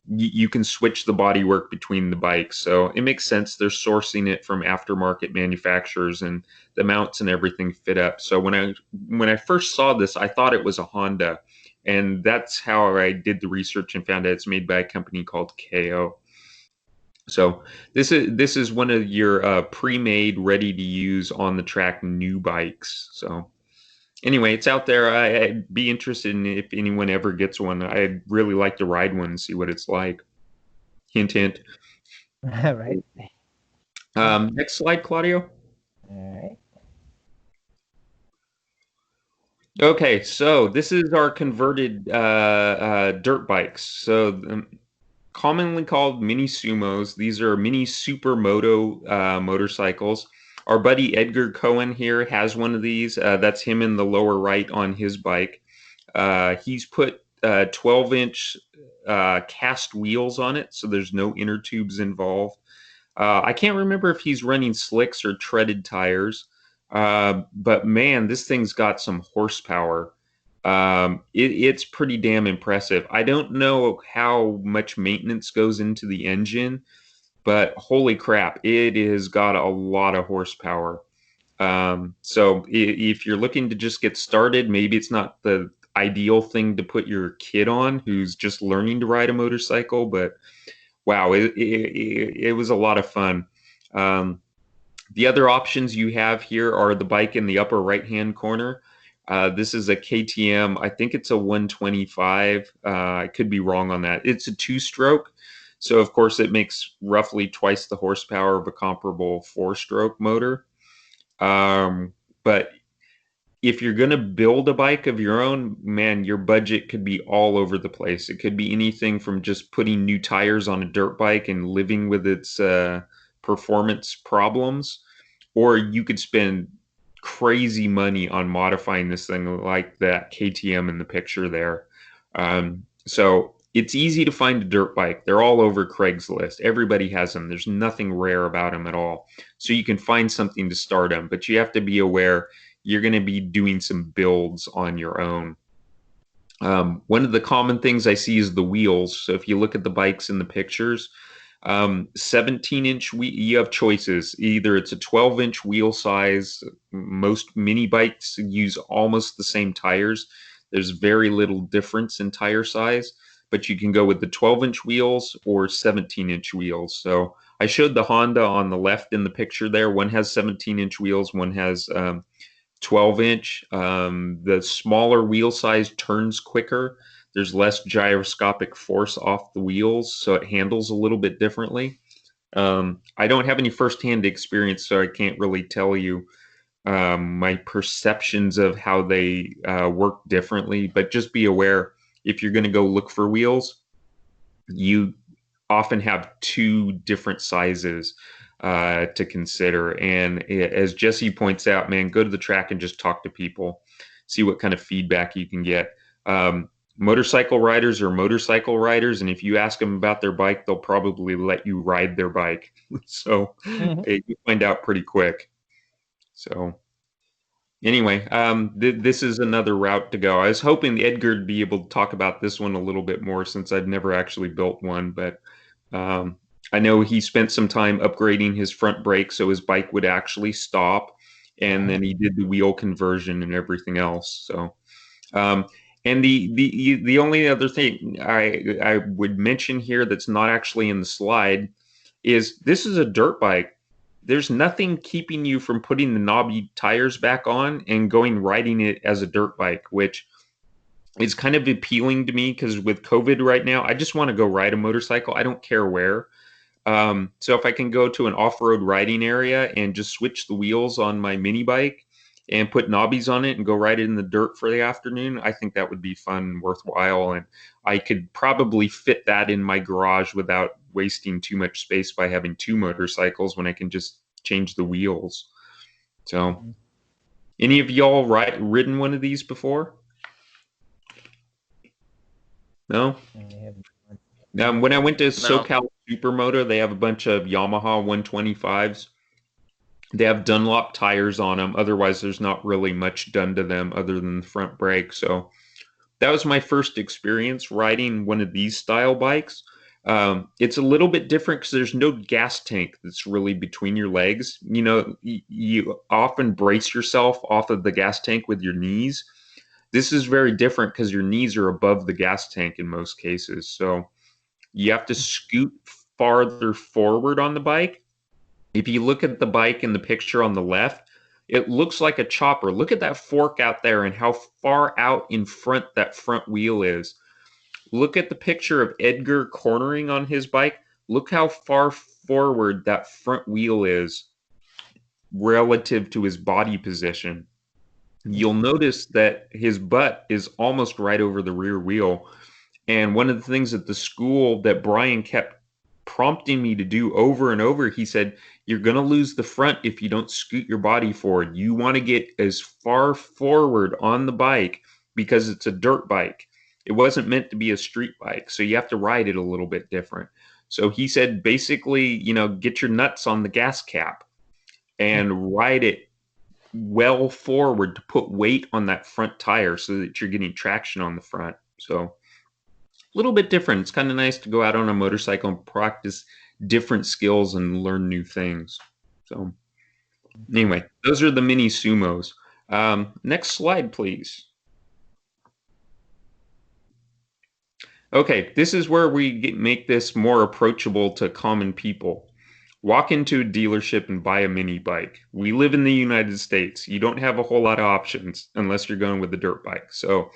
You can switch the bodywork between the bikes, so it makes sense. They're sourcing it from aftermarket manufacturers, and the mounts and everything fit up. So when I first saw this, I thought it was a Honda, and that's how I did the research and found out it's made by a company called KO. So this is one of your pre-made, ready-to-use on-the-track new bikes. So anyway, it's out there. I'd be interested in if anyone ever gets one. I'd really like to ride one and see what it's like. Hint, hint. Right. Next slide, Claudio. All right. Okay, so this is our converted dirt bikes. So commonly called mini sumos. These are mini supermoto motorcycles. Our buddy Edgar Cohen here has one of these. That's him in the lower right on his bike. He's put 12-inch cast wheels on it, so there's no inner tubes involved. I can't remember if he's running slicks or treaded tires, but man, this thing's got some horsepower. It's pretty damn impressive. I don't know how much maintenance goes into the engine, but holy crap, it has got a lot of horsepower. So if you're looking to just get started, maybe it's not the ideal thing to put your kid on who's just learning to ride a motorcycle, but wow, it was a lot of fun. The other options you have here are the bike in the upper right-hand corner. This is a KTM. I think it's a 125. I could be wrong on that. It's a two-stroke. So, of course, it makes roughly twice the horsepower of a comparable four-stroke motor. But if you're going to build a bike of your own, man, your budget could be all over the place. It could be anything from just putting new tires on a dirt bike and living with its performance problems, or you could spend crazy money on modifying this thing like that KTM in the picture there. So it's easy to find a dirt bike. They're all over Craigslist. Everybody has them. There's nothing rare about them at all. So you can find something to start them, but you have to be aware you're going to be doing some builds on your own. One of the common things I see is the wheels. So if you look at the bikes in the pictures, 17-inch, you have choices. Either it's a 12-inch wheel size. Most mini bikes use almost the same tires. There's very little difference in tire size, but you can go with the 12-inch wheels or 17-inch wheels. So I showed the Honda on the left in the picture there. One has 17-inch wheels, one has 12-inch. The smaller wheel size turns quicker. There's less gyroscopic force off the wheels, so it handles a little bit differently. I don't have any firsthand experience, so I can't really tell you my perceptions of how they work differently, but just be aware if you're going to go look for wheels, you often have two different sizes to consider. And as Jesse points out, man, go to the track and just talk to people, see what kind of feedback you can get. Motorcycle riders are motorcycle riders, and if you ask them about their bike, they'll probably let you ride their bike. So you find out pretty quick. So anyway, this is another route to go. I was hoping Edgar would be able to talk about this one a little bit more since I've never actually built one, but I know he spent some time upgrading his front brake so his bike would actually stop, and then he did the wheel conversion and everything else. So, and the only other thing I would mention here that's not actually in the slide is this is a dirt bike. There's nothing keeping you from putting the knobby tires back on and going riding it as a dirt bike, which is kind of appealing to me because with COVID right now, I just want to go ride a motorcycle. I don't care where. So if I can go to an off-road riding area and just switch the wheels on my mini bike and put knobbies on it and go ride it in the dirt for the afternoon, I think that would be fun and worthwhile. And I could probably fit that in my garage without wasting too much space by having two motorcycles when I can just change the wheels. So any of y'all ridden one of these before? No? When I went to SoCal Supermoto, they have a bunch of Yamaha 125s. They have Dunlop tires on them. Otherwise, there's not really much done to them other than the front brake. So that was my first experience riding one of these style bikes. It's a little bit different because there's no gas tank that's really between your legs. You know, you often brace yourself off of the gas tank with your knees. This is very different because your knees are above the gas tank in most cases. So you have to scoot farther forward on the bike. If you look at the bike in the picture on the left, it looks like a chopper. Look at that fork out there and how far out in front that front wheel is. Look at the picture of Edgar cornering on his bike. look how far forward that front wheel is relative to his body position. You'll notice that his butt is almost right over the rear wheel. And one of the things at the school that Brian kept prompting me to do over and over, he said, you're going to lose the front if you don't scoot your body forward. You want to get as far forward on the bike because it's a dirt bike. It wasn't meant to be a street bike, so you have to ride it a little bit different. So he said, basically, get your nuts on the gas cap and ride it well forward to put weight on that front tire so that you're getting traction on the front. So a little bit different. It's kind of nice to go out on a motorcycle and practice different skills and learn new things. So anyway, those are the mini Sumos. Next slide, please. Okay, this is where we make this more approachable to common people. Walk into a dealership and buy a mini bike. We live in the United States. You don't have a whole lot of options unless you're going with a dirt bike. So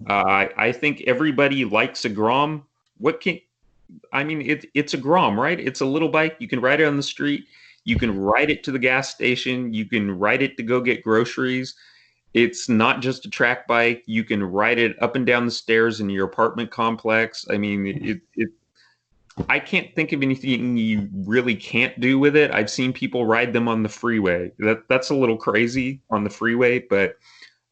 I think everybody likes a Grom. It's a Grom, right? It's a little bike. You can ride it on the street. You can ride it to the gas station. You can ride it to go get groceries. It's not just a track bike. You can ride it up and down the stairs in your apartment complex. I mean, I can't think of anything you really can't do with it. I've seen people ride them on the freeway. That's a little crazy on the freeway, but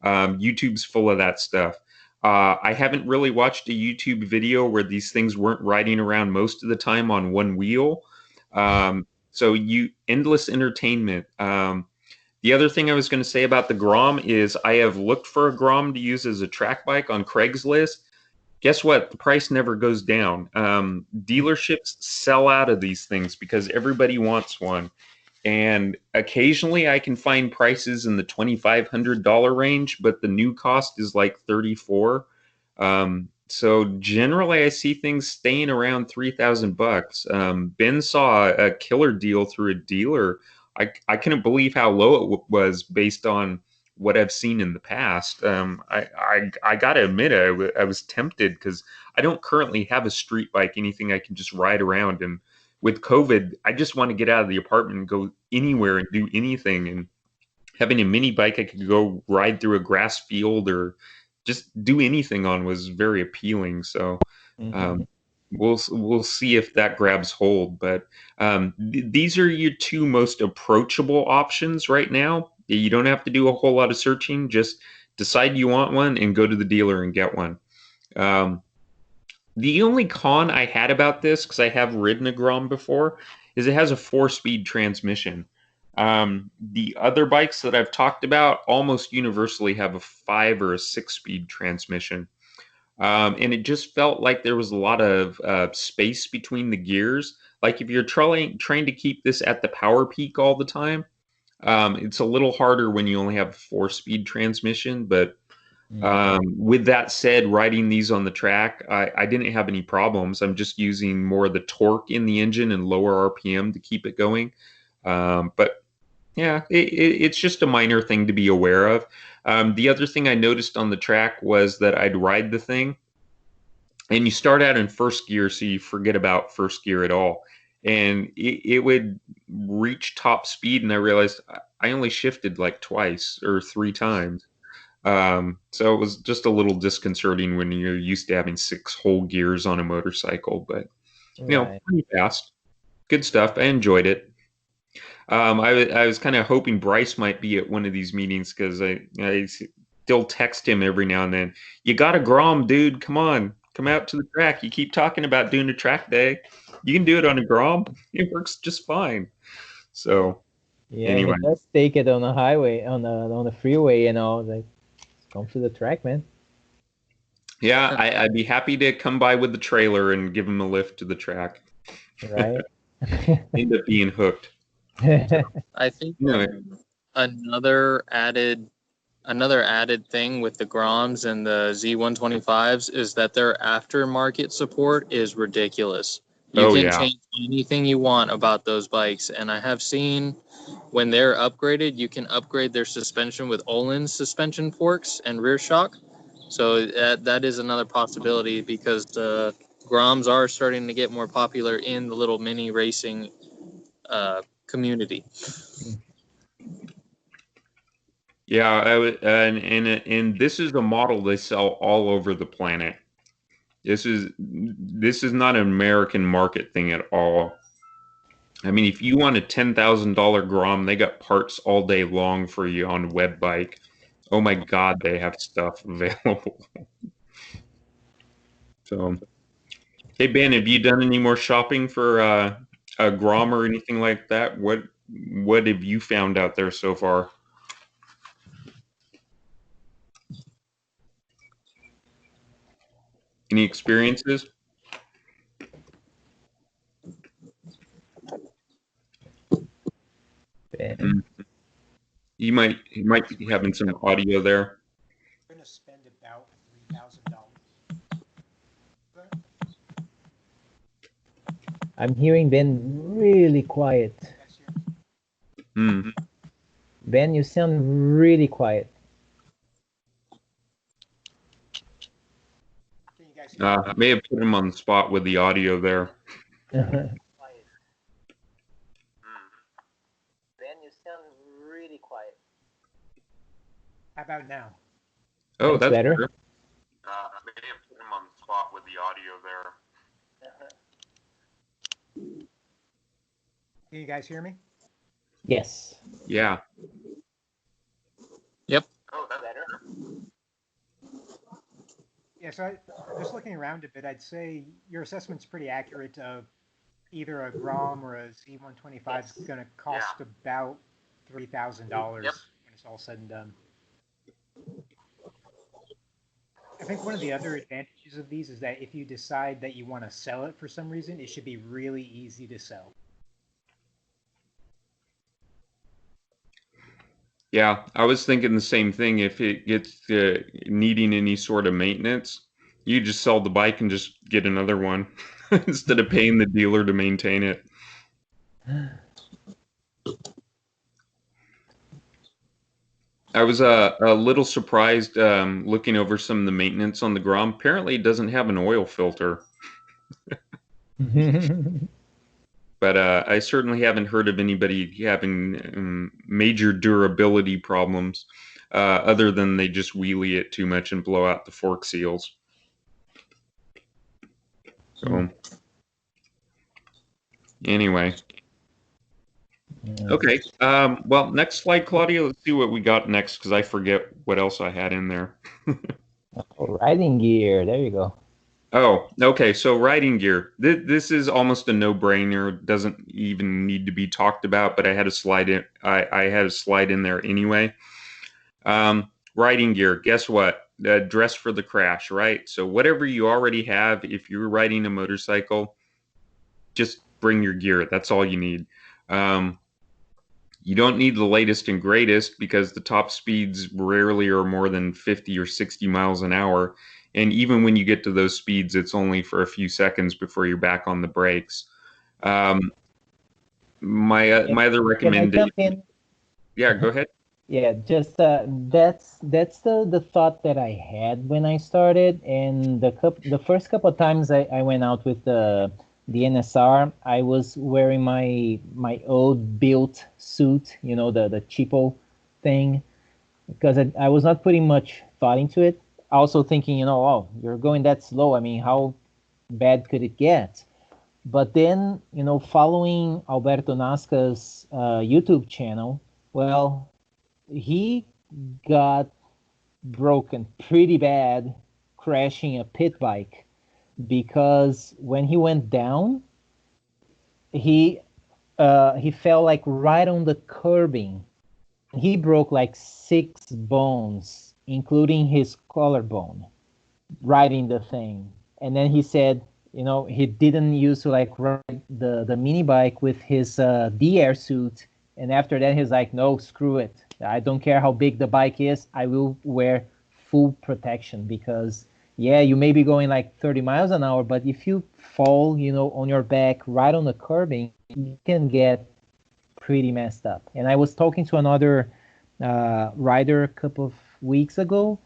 YouTube's full of that stuff. I haven't really watched a YouTube video where these things weren't riding around most of the time on one wheel. So endless entertainment. The other thing I was going to say about the Grom is I have looked for a Grom to use as a track bike on Craigslist. Guess what? The price never goes down. Dealerships sell out of these things because everybody wants one. And occasionally I can find prices in the $2,500 range, but the new cost is like $34. So generally I see things staying around $3,000. Ben saw a killer deal through a dealer. I couldn't believe how low it was based on what I've seen in the past. I gotta admit, I was tempted because I don't currently have a street bike, anything I can just ride around. And with COVID, I just want to get out of the apartment and go anywhere and do anything. And having a mini bike I could go ride through a grass field or just do anything on was very appealing. So we'll see if that grabs hold. But these are your two most approachable options right now. You don't have to do a whole lot of searching. Just decide you want one and go to the dealer and get one. The only con I had about this, because I have ridden a Grom before, is it has a 4-speed transmission. The other bikes that I've talked about almost universally have a 5 or a 6-speed transmission. And it just felt like there was a lot of space between the gears. Like if you're trying to keep this at the power peak all the time, it's a little harder when you only have a 4-speed transmission. But with that said, riding these on the track, I didn't have any problems. I'm just using more of the torque in the engine and lower RPM to keep it going. But yeah, it's just a minor thing to be aware of. The other thing I noticed on the track was that I'd ride the thing, and you start out in first gear, so you forget about first gear at all. And it would reach top speed, and I realized I only shifted like twice or 3 times. So it was just a little disconcerting when you're used to having 6 whole gears on a motorcycle. But pretty fast, good stuff. I enjoyed it. I was kind of hoping Bryce might be at one of these meetings because I still text him every now and then. You got a Grom, dude. Come on, come out to the track. You keep talking about doing a track day. You can do it on a Grom. It works just fine. So anyway, let's take it on the highway, on the freeway, like come to the track, man. Yeah, I'd be happy to come by with the trailer and give him a lift to the track. Right. End up being hooked. I think another added thing with the Groms and the Z125s is that their aftermarket support is ridiculous. You can change anything you want about those bikes, and I have seen when they're upgraded, you can upgrade their suspension with Öhlins suspension forks and rear shock. So that is another possibility because the Groms are starting to get more popular in the little mini racing community. Yeah, and this is a model they sell all over the planet. This is not an American market thing at all. I mean, if you want a $10,000 Grom, they got parts all day long for you on WebBike. Oh my God, they have stuff available. So, hey Ben, have you done any more shopping for a Grom or anything like that? What have you found out there so far? Any experiences? Ben. You might be having some audio there. I'm going to spend about $3,000. I'm hearing Ben really quiet. Mm. Ben, you sound really quiet. Can you guys hear May have put him on the spot with the audio there. Ben, you sound really quiet. How about now? Oh, that's better. May have put him on the spot with the audio there. Can you guys hear me? Yes. Yeah. Yep. Oh, that's better. Yeah, so just looking around a bit, I'd say your assessment's pretty accurate of either a Grom or a Z125 is going to cost about $3,000 when it's all said and done. I think one of the other advantages of these is that if you decide that you want to sell it for some reason, it should be really easy to sell. Yeah, I was thinking the same thing. If it gets needing any sort of maintenance, you just sell the bike and just get another one instead of paying the dealer to maintain it. I was a little surprised looking over some of the maintenance on the Grom. Apparently, it doesn't have an oil filter. But I certainly haven't heard of anybody having major durability problems other than they just wheelie it too much and blow out the fork seals. So, anyway. Okay. Well, next slide, Claudia. Let's see what we got next because I forget what else I had in there. Riding gear. There you go. Oh, okay. So riding gear. This is almost a no-brainer. Doesn't even need to be talked about. But I had a slide in. I had a slide in there anyway. Riding gear. Guess what? Dress for the crash, right? So whatever you already have, if you're riding a motorcycle, just bring your gear. That's all you need. You don't need the latest and greatest because the top speeds rarely are more than 50 or 60 miles an hour. And even when you get to those speeds, it's only for a few seconds before you're back on the brakes. My other recommendation. Yeah, go ahead. Yeah, just that's the thought that I had when I started, and the first couple of times I went out with the NSR, I was wearing my old built suit, you know, the cheapo thing, because I was not putting much thought into it. Also thinking, you know, oh, you're going that slow. I mean, how bad could it get? But then, you know, following Alberto Nasca's YouTube channel, well, he got broken pretty bad crashing a pit bike because when he went down, he fell like right on the curbing. He broke like 6 bones, including his collarbone, riding the thing. And then he said, you know, he didn't used to like ride the mini bike with his D-Air suit. And after that, he's like, no, screw it. I don't care how big the bike is. I will wear full protection because, yeah, you may be going like 30 miles an hour, but if you fall, you know, on your back right on the curbing, you can get pretty messed up. And I was talking to another rider a couple of weeks ago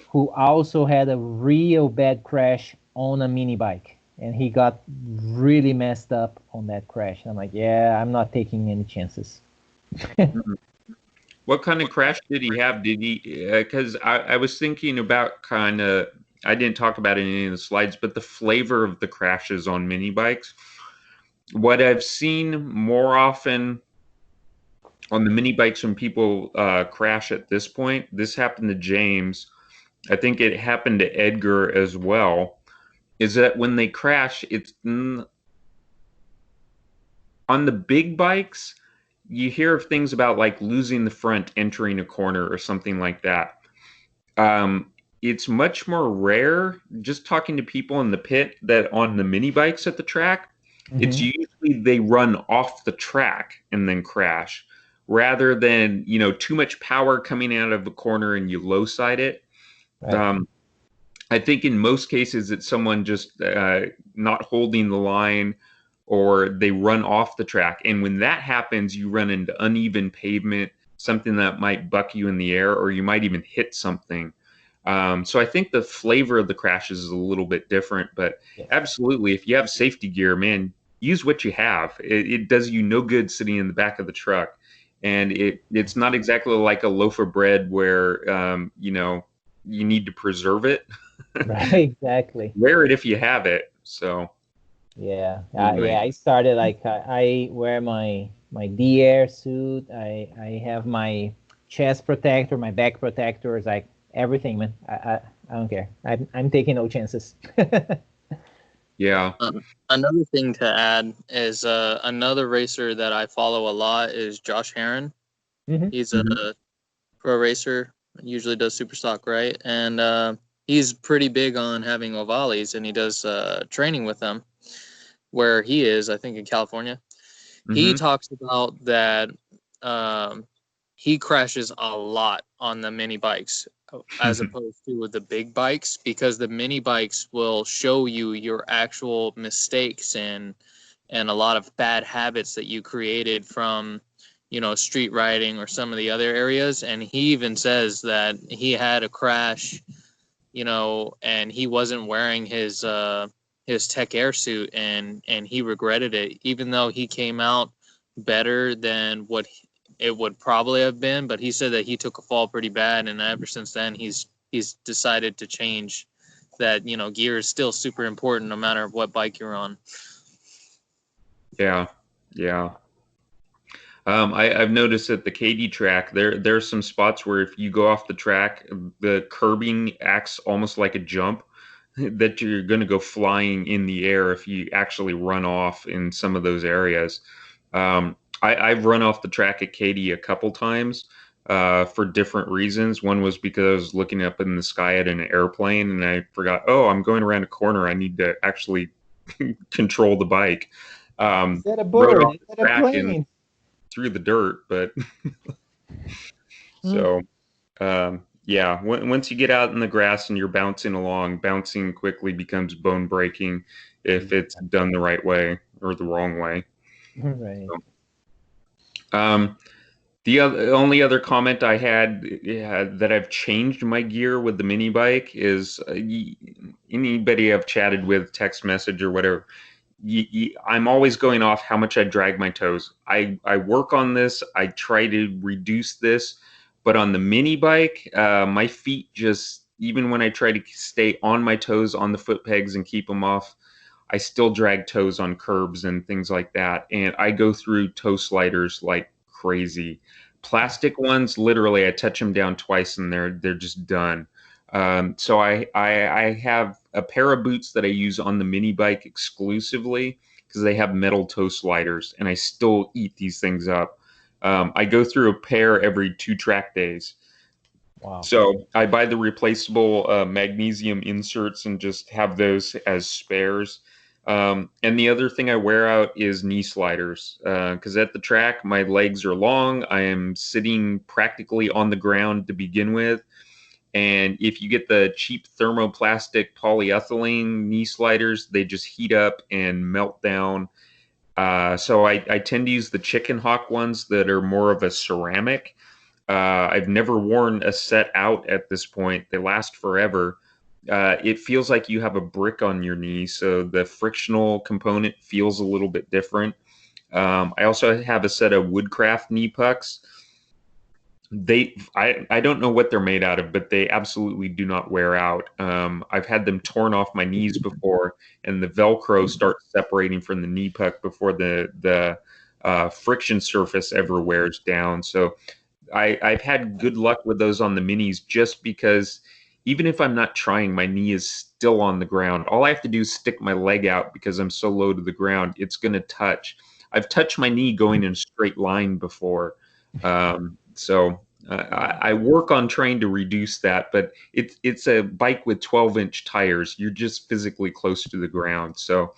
who also had a real bad crash on a mini bike. and he got really messed up on that crash. I'm like, yeah, I'm not taking any chances. What kind of crash did he have? Did he? Because I was thinking about kind of. I didn't talk about it in any of the slides, but the flavor of the crashes on mini bikes. What I've seen more often on the mini bikes when people crash at this point, this happened to James. I think it happened to Edgar as well. Is that when they crash, it's on the big bikes, you hear of things about like losing the front entering a corner or something like that. Um, it's much more rare, just talking to people in the pit, that on the mini bikes at the track, it's usually they run off the track and then crash rather than, too much power coming out of the corner and you low side it. Right. I think in most cases it's someone just not holding the line, or they run off the track. And when that happens, you run into uneven pavement, something that might buck you in the air, or you might even hit something. So I think the flavor of the crashes is a little bit different, but Yes. absolutely, if you have safety gear, man, use what you have. It does you no good sitting in the back of the truck. And it's not exactly like a loaf of bread where, you need to preserve it. Right, exactly. Wear it if you have it. So Yeah, anyway. yeah. I started like I wear my D-Air suit. I have my chest protector, my back protectors, like everything, man. I don't care. I'm taking no chances. Yeah. Another thing to add is another racer that I follow a lot is Josh Herron. Mhm. He's a pro racer, usually does super stock, right? And he's pretty big on having Ovalis, and he does training with them where he is, I think in California. He Mhm. talks about that um, he crashes a lot on the mini bikes as opposed to with the big bikes, because the mini bikes will show you your actual mistakes and a lot of bad habits that you created from street riding or some of the other areas. And he even says that he had a crash, and he wasn't wearing his tech air suit, and he regretted it, even though he came out better than what it would probably have been. But he said that he took a fall pretty bad, and ever since then he's decided to change that. Gear is still super important no matter what bike you're on. Yeah. Yeah. I've noticed at the KD track, there's some spots where if you go off the track, the curbing acts almost like a jump, that you're going to go flying in the air if you actually run off in some of those areas. I've run off the track at KD a couple times for different reasons. One was because I was looking up in the sky at an airplane and I forgot, oh, I'm going around a corner. I need to actually control the bike. Is that a Rode bird? off Is the that a track and plane? through the dirt, but Hmm. so yeah, once you get out in the grass and you're bouncing along, bouncing quickly becomes bone breaking if it's done the right way or the wrong way. Right. Um, only other comment I had, that I've changed my gear with the mini bike is anybody I've chatted with, text message or whatever. I'm always going off how much I drag my toes. I work on this. I try to reduce this, but on the mini bike, my feet just, even when I try to stay on my toes on the foot pegs and keep them off, I still drag toes on curbs and things like that. And I go through toe sliders like crazy. Plastic ones, literally, I touch them down twice and they're just done. So I have a pair of boots that I use on the mini bike exclusively because they have metal toe sliders, and I still eat these things up. I go through a pair every 2 track days. Wow. So I buy the replaceable magnesium inserts and just have those as spares. And the other thing I wear out is knee sliders because at the track, my legs are long. I am sitting practically on the ground to begin with. And if you get the cheap thermoplastic polyethylene knee sliders, they just heat up and melt down. So I tend to use the chicken hawk ones that are more of a ceramic. I've never worn a set out at this point. They last forever. it feels like you have a brick on your knee, so the frictional component feels a little bit different. I also have a set of Woodcraft knee pucks. I don't know what they're made out of, but they absolutely do not wear out. I've had them torn off my knees before, and the Velcro starts separating from the knee puck before the friction surface ever wears down. So I've had good luck with those on the minis, just because even if I'm not trying, my knee is still on the ground. All I have to do is stick my leg out because I'm so low to the ground. It's going to touch. I've touched my knee going in a straight line before. So I work on trying to reduce that, but it's a bike with 12-inch tires. You're just physically close to the ground. So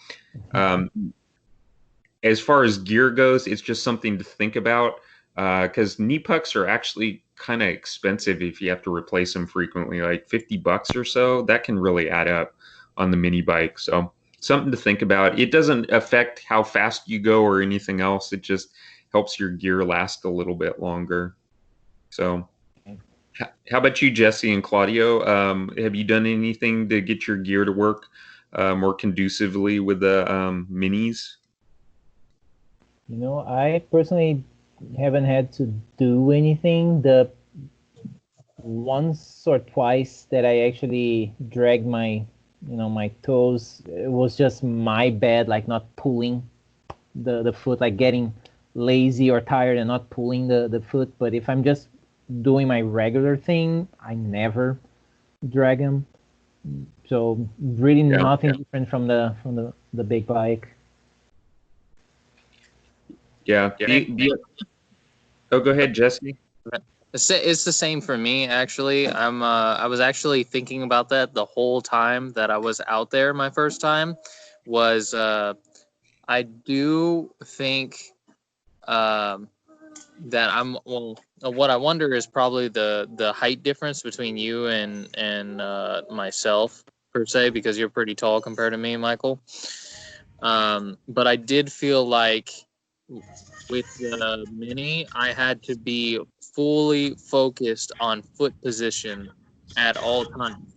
as far as gear goes, it's just something to think about, because knee pucks are actually kind of expensive if you have to replace them frequently, like $50 or so. That can really add up on the mini bike. So something to think about. It doesn't affect how fast you go or anything else. It just helps your gear last a little bit longer. So how about you, Jesse and Claudio? Have you done anything to get your gear to work more condusively with the minis? I personally haven't had to do anything. The once or twice that I actually dragged my toes, it was just my bad, like not pulling the foot, like getting lazy or tired and not pulling the foot. But if I'm just doing my regular thing, I never drag them. So really nothing different from the big bike. Yeah. Oh, go ahead, Jesse. It's the same for me, actually. I was actually thinking about that the whole time that I was out there. My first time was I do think that what I wonder is probably the height difference between you and myself, per se, because you're pretty tall compared to me, Michael. But I did feel like with the mini, I had to be fully focused on foot position at all times.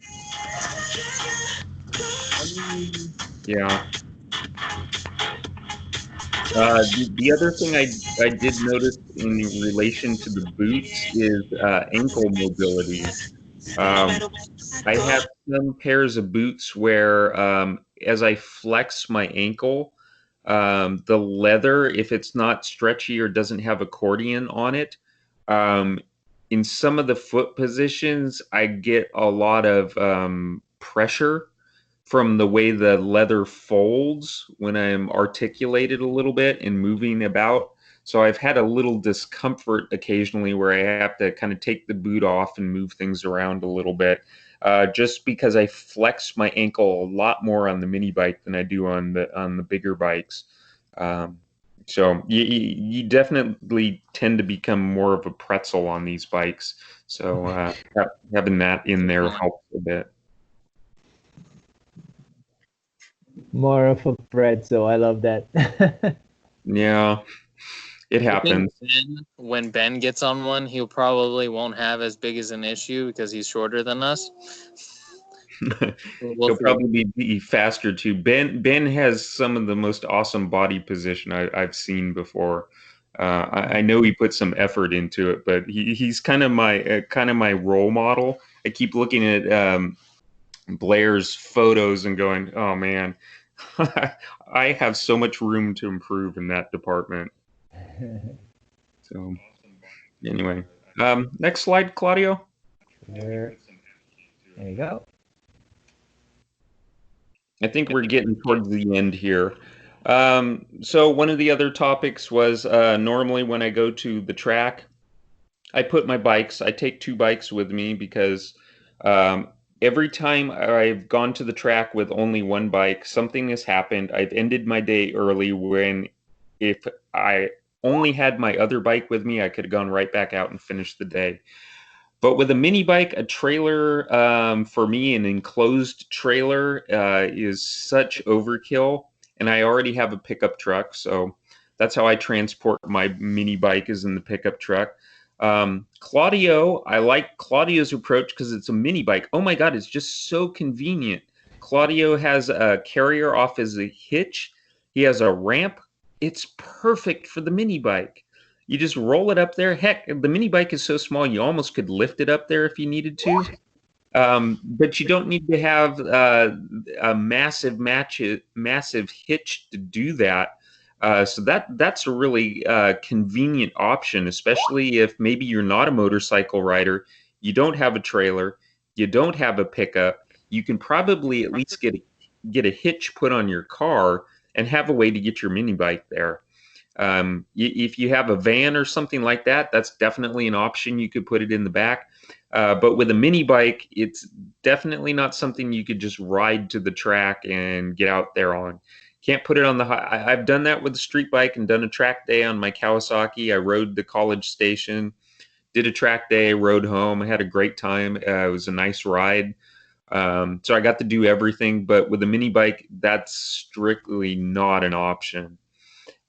Yeah. The other thing I did notice in relation to the boots is ankle mobility. I have some pairs of boots where as I flex my ankle, the leather, if it's not stretchy or doesn't have accordion on it, um, in some of the foot positions, I get a lot of pressure from the way the leather folds when I'm articulated a little bit and moving about. So I've had a little discomfort occasionally where I have to kind of take the boot off and move things around a little bit, just because I flex my ankle a lot more on the mini bike than I do on the bigger bikes. So you definitely tend to become more of a pretzel on these bikes. So having that in there helps a bit. More of a pretzel. I love that. Yeah, it happens. When Ben gets on one, he'll probably won't have as big as an issue because he's shorter than us. He'll probably be faster too. Ben has some of the most awesome body position I've seen before. I know he put some effort into it, but he's kind of my role model. I keep looking at Blair's photos and going, "Oh man, I have so much room to improve in that department." So anyway, next slide, Claudio. There you go. I think we're getting towards the end here. So one of the other topics was normally when I go to the track, I take 2 bikes with me because every time I've gone to the track with only 1 bike, something has happened. I've ended my day early when if I only had my other bike with me, I could have gone right back out and finished the day. But with a mini bike, a trailer, for me, an enclosed trailer is such overkill. And I already have a pickup truck, so that's how I transport my mini bike is in the pickup truck. Claudio, I like Claudio's approach because it's a mini bike. Oh my God, it's just so convenient. Claudio has a carrier off as a hitch. He has a ramp. It's perfect for the mini bike. You just roll it up there. Heck, the mini bike is so small you almost could lift it up there if you needed to. But you don't need to have a massive hitch to do that. So that's a really convenient option, especially if maybe you're not a motorcycle rider, you don't have a trailer, you don't have a pickup. You can probably at least get a hitch put on your car and have a way to get your mini bike there. If you have a van or something like that, that's definitely an option. You could put it in the back. But with a mini bike, it's definitely not something you could just ride to the track and get out there on. Can't put it on the high. I've done that with a street bike and done a track day on my Kawasaki. I rode the College Station, did a track day, rode home. I had a great time. It was a nice ride. So I got to do everything. But with a mini bike, that's strictly not an option.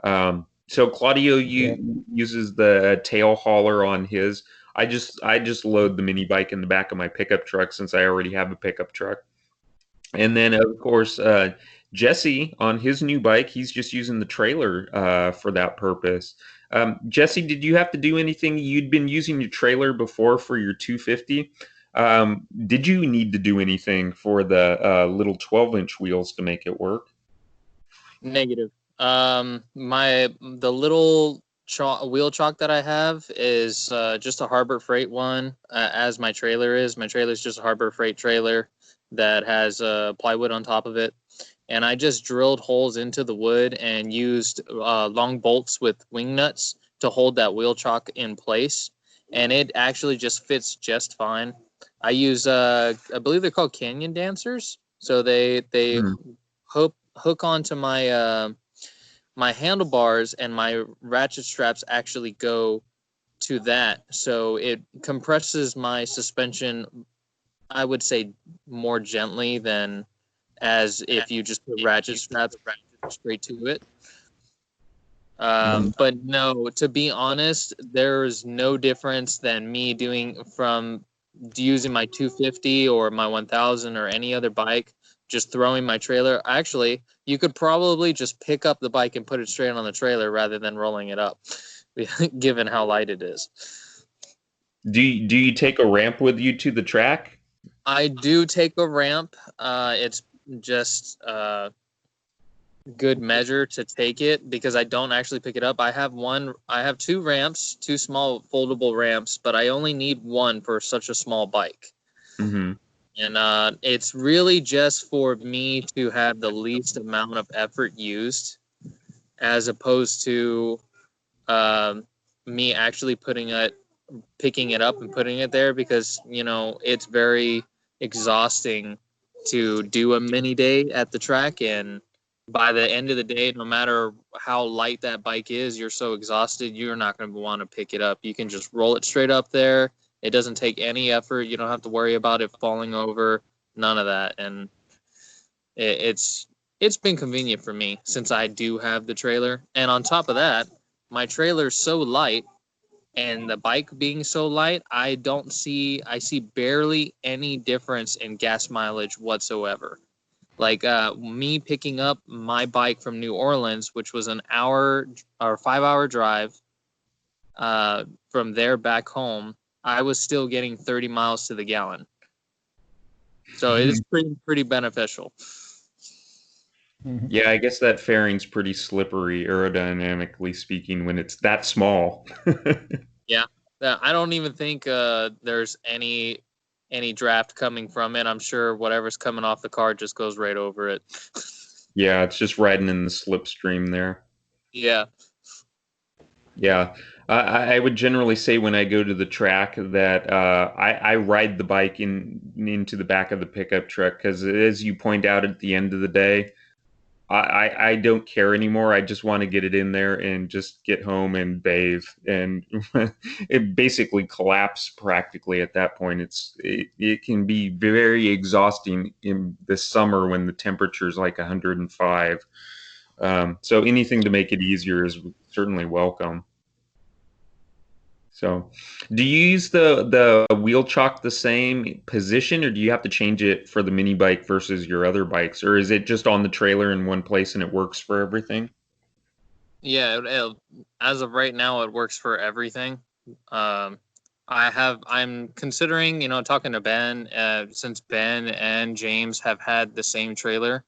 So Claudio uses the tail hauler on his. I just load the mini bike in the back of my pickup truck since I already have a pickup truck. And then of course Jesse on his new bike, he's just using the trailer for that purpose. Jesse, did you have to do anything? You'd been using your trailer before for your 250. Did you need to do anything for the little 12-inch wheels to make it work? Negative. The little wheel chock that I have is just a Harbor Freight one, as my trailer is. My trailer is just a Harbor Freight trailer that has plywood on top of it. And I just drilled holes into the wood and used long bolts with wing nuts to hold that wheel chock in place. And it actually just fits just fine. I use, I believe they're called Canyon Dancers. So they hook onto my my handlebars, and my ratchet straps actually go to that. So it compresses my suspension, I would say, more gently than as if you just put ratchet straps straight to it. But no, to be honest, there's no difference than me doing from using my 250 or my 1000 or any other bike, just throwing my trailer. Actually, you could probably just pick up the bike and put it straight on the trailer rather than rolling it up, given how light it is. Do you take a ramp with you to the track? I do take a ramp. It's just good measure to take it because I don't actually pick it up. I have two ramps, two small foldable ramps, but I only need one for such a small bike. Mm-hmm. And it's really just for me to have the least amount of effort used, as opposed to me actually picking it up and putting it there, because it's very exhausting to do a mini day at the track. And by the end of the day, no matter how light that bike is, you're so exhausted, you're not going to want to pick it up. You can just roll it straight up there. It doesn't take any effort. You don't have to worry about it falling over. None of that. And it's been convenient for me since I do have the trailer. And on top of that, my trailer's so light, and the bike being so light, I see barely any difference in gas mileage whatsoever. Like me picking up my bike from New Orleans, which was an hour or 5-hour drive from there back home, I was still getting 30 miles to the gallon. So it is pretty beneficial. Yeah, I guess that fairing's pretty slippery, aerodynamically speaking, when it's that small. Yeah, I don't even think there's any draft coming from it. I'm sure whatever's coming off the car just goes right over it. Yeah, it's just riding in the slipstream there. Yeah. Yeah. I would generally say when I go to the track that I ride the bike into the back of the pickup truck because, as you point out, at the end of the day, I don't care anymore. I just want to get it in there and just get home and bathe, and it basically collapse practically at that point. It can be very exhausting in the summer when the temperature is like 105. So anything to make it easier is certainly welcome. So, do you use the wheel chock the same position, or do you have to change it for the mini bike versus your other bikes, or is it just on the trailer in one place and it works for everything? Yeah, as of right now, it works for everything. Um, I'm considering, talking to Ben, since Ben and James have had the same trailer.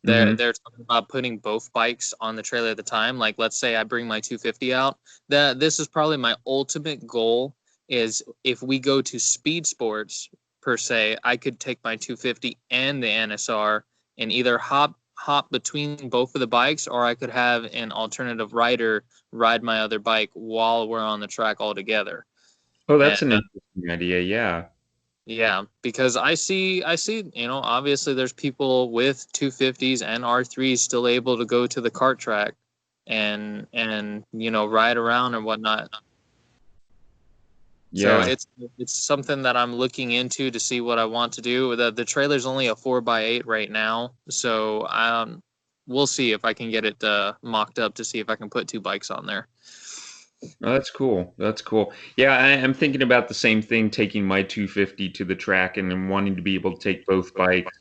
Hmm. They're talking about putting both bikes on the trailer at the time. Like, let's say I bring my 250 out. This is probably my ultimate goal. Is if we go to speed sports per se, I could take my 250 and the NSR and either hop between both of the bikes, or I could have an alternative rider ride my other bike while we're on the track all together. Oh, And that's an interesting idea. Yeah. yeah, because I see, obviously there's people with 250s and R3s still able to go to the kart track and ride around and whatnot. So Yeah. it's something that I'm looking into to see what I want to do. The trailer's only a 4x8 right now, so we'll see if I can get it mocked up to see if I can put two bikes on there. Oh, that's cool. That's cool. Yeah, I'm thinking about the same thing, taking my 250 to the track and then wanting to be able to take both bikes.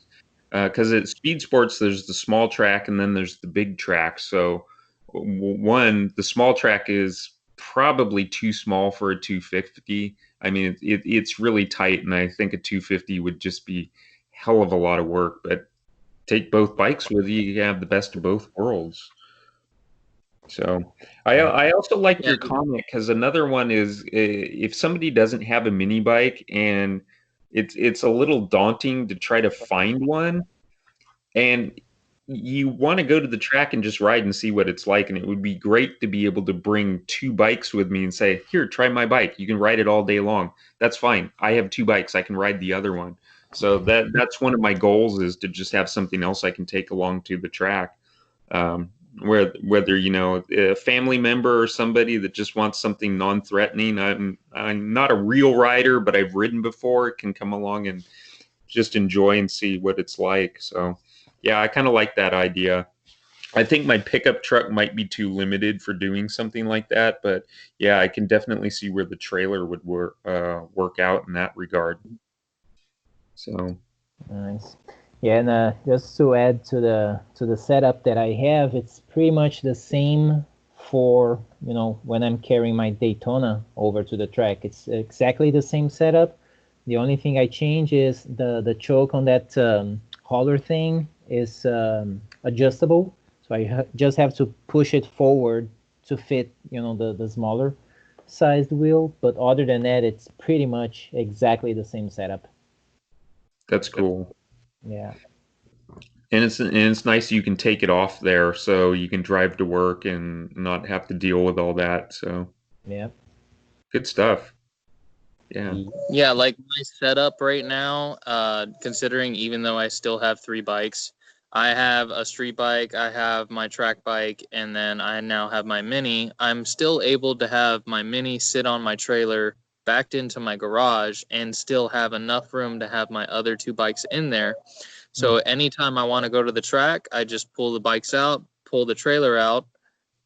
Because at speed sports, there's the small track and then there's the big track. So, one, the small track is probably too small for a 250. I mean, it's really tight, and I think a 250 would just be hell of a lot of work. But take both bikes with you, you have the best of both worlds. So I also like Yeah, your comment because another one is if somebody doesn't have a mini bike and it's a little daunting to try to find one, and you want to go to the track and just ride and see what it's like, and it would be great to be able to bring two bikes with me and say, here, try my bike. You can ride it all day long. That's fine. I have two bikes. I can ride the other one. So that's one of my goals, is to just have something else I can take along to the track. Whether a family member or somebody that just wants something non-threatening. I'm not a real rider, but I've ridden before. Can come along and just enjoy and see what it's like. So, yeah, I kind of like that idea. I think my pickup truck might be too limited for doing something like that, but yeah, I can definitely see where the trailer would work out in that regard. So, Nice. Yeah, and just to add to the setup that I have, it's pretty much the same for when I'm carrying my Daytona over to the track. It's exactly the same setup. The only thing I change is the choke on that hauler thing is adjustable, so I just have to push it forward to fit the smaller sized wheel. But other than that, it's pretty much exactly the same setup. that's cool. Yeah. And it's nice you can take it off there so you can drive to work and not have to deal with all that. So, Yeah. good stuff. Yeah. yeah, like my setup right now, considering even though I still have three bikes, I have a street bike, I have my track bike, and then I now have my mini. I'm still able to have my mini sit on my trailer backed into my garage and still have enough room to have my other two bikes in there. So anytime I want to go to the track, I just pull the bikes out, pull the trailer out,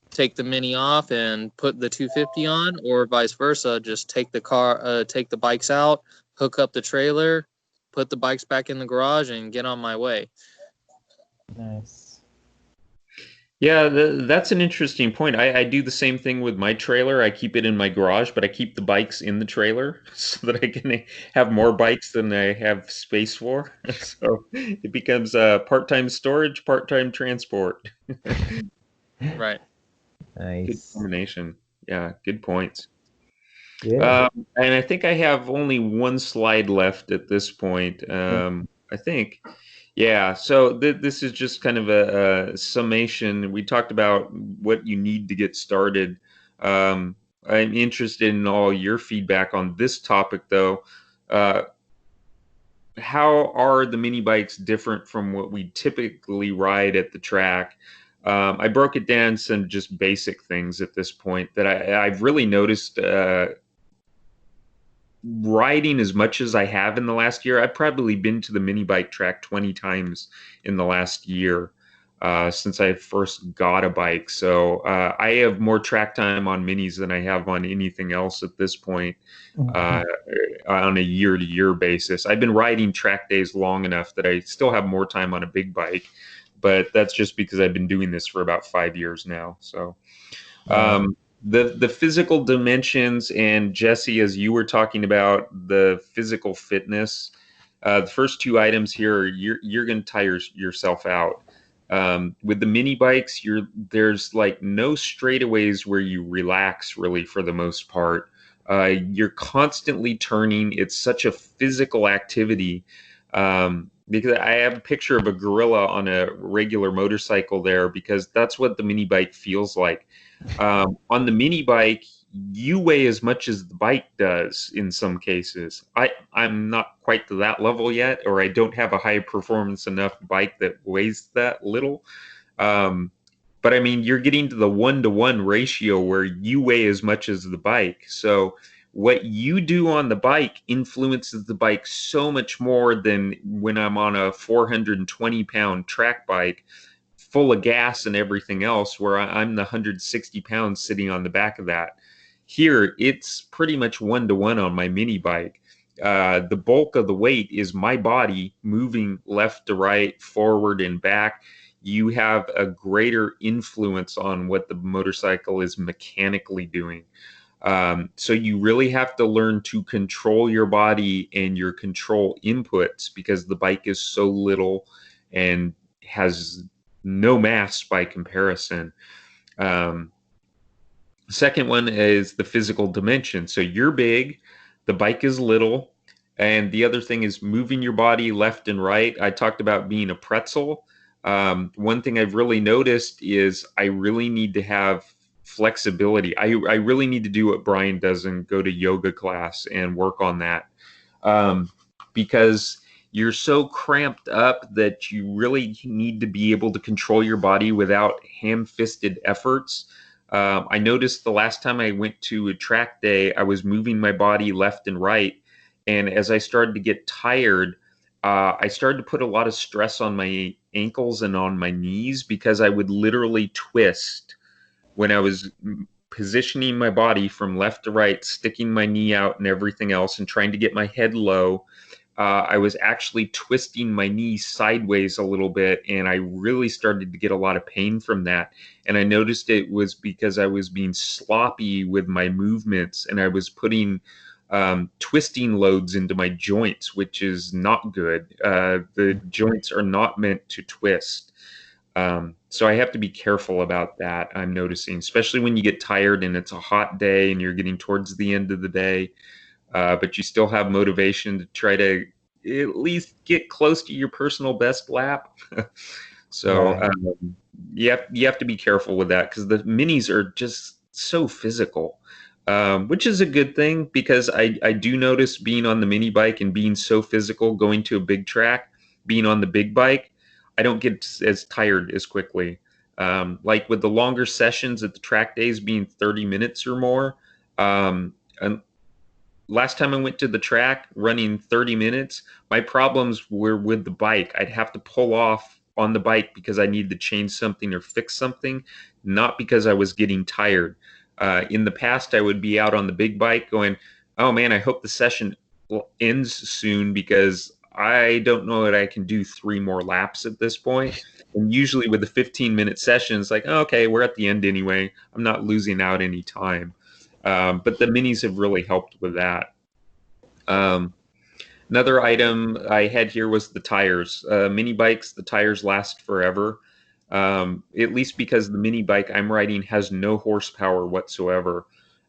take the mini off and put the 250 on, or vice versa, just take the bikes out, hook up the trailer, put the bikes back in the garage and get on my way. Nice. Yeah, that's an interesting point. I do the same thing with my trailer. I keep it in my garage, but I keep the bikes in the trailer so that I can have more bikes than I have space for. So it becomes part-time storage, part-time transport. Right. Good Nice. combination. Yeah, good points. Yeah. And I think I have only one slide left at this point. I think. Yeah, so this is just kind of a summation. We talked about what you need to get started. I'm interested in all your feedback on this topic, though. Uh, how are the mini bikes different from what we typically ride at the track? I broke it down some just basic things at this point that I've really noticed riding as much as I have in the last year. I've probably been to the mini bike track 20 times in the last year. since I first got a bike. So I have more track time on minis than I have on anything else at this point, on a year-to-year basis. I've been riding track days long enough that I still have more time on a big bike, but that's just because I've been doing this for about 5 years now. So the physical dimensions, and Jesse, as you were talking about the physical fitness, the first two items here, you're going to tire yourself out. With the mini bikes, there's like no straightaways where you relax really for the most part. You're constantly turning. It's such a physical activity. Because I have a picture of a gorilla on a regular motorcycle there, because that's what the mini bike feels like. On the mini bike, you weigh as much as the bike does in some cases. I'm not quite to that level yet, or I don't have a high performance enough bike that weighs that little. But I mean, you're getting to the 1-to-1 ratio where you weigh as much as the bike. So what you do on the bike influences the bike so much more than when I'm on a 420-pound track bike full of gas and everything else, where I'm the 160 pounds sitting on the back of that. Here, it's pretty much 1-to-1 on my mini bike. The bulk of the weight is my body moving left to right, forward and back. You have a greater influence on what the motorcycle is mechanically doing. So you really have to learn to control your body and your control inputs, because the bike is so little and has no mass by comparison. Second one is the physical dimension. So you're big, the bike is little, and the other thing is moving your body left and right. I talked about being a pretzel. One thing I've really noticed is I really need to have flexibility. I really need to do what Brian does and go to yoga class and work on that, because you're so cramped up that you really need to be able to control your body without ham-fisted efforts. I noticed the last time I went to a track day, I was moving my body left and right. And as I started to get tired, I started to put a lot of stress on my ankles and on my knees, because I would literally twist when I was positioning my body from left to right, sticking my knee out and everything else, and trying to get my head low. I was actually twisting my knee sideways a little bit, and I really started to get a lot of pain from that. And I noticed it was because I was being sloppy with my movements, and I was putting twisting loads into my joints, which is not good. The joints are not meant to twist. So I have to be careful about that, I'm noticing, especially when you get tired and it's a hot day and you're getting towards the end of the day. But you still have motivation to try to at least get close to your personal best lap. So Right. you have to be careful with that, because the minis are just so physical, which is a good thing, because I do notice being on the mini bike and being so physical, going to a big track, being on the big bike, I don't get as tired as quickly. Like with the longer sessions at the track days being 30 minutes or more, and last time I went to the track running 30 minutes, my problems were with the bike. I'd have to pull off on the bike because I needed to change something or fix something, not because I was getting tired. In the past, I would be out on the big bike going, oh man, I hope the session ends soon, because I don't know that I can do 3 more laps at this point. And usually with the 15-minute session, it's like, oh, okay, we're at the end anyway. I'm not losing out any time. But the minis have really helped with that. Another item I had here was the tires. Mini bikes, the tires last forever, at least because the mini bike I'm riding has no horsepower whatsoever.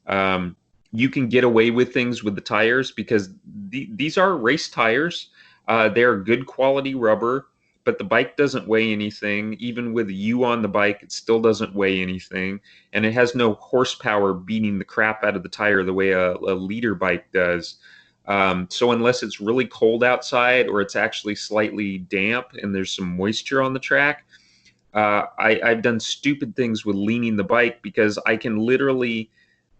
You can get away with things with the tires because these are race tires. They're good quality rubber, but the bike doesn't weigh anything. Even with you on the bike, it still doesn't weigh anything. And it has no horsepower beating the crap out of the tire the way a liter bike does. So unless it's really cold outside or it's actually slightly damp and there's some moisture on the track, I've done stupid things with leaning the bike, because I can literally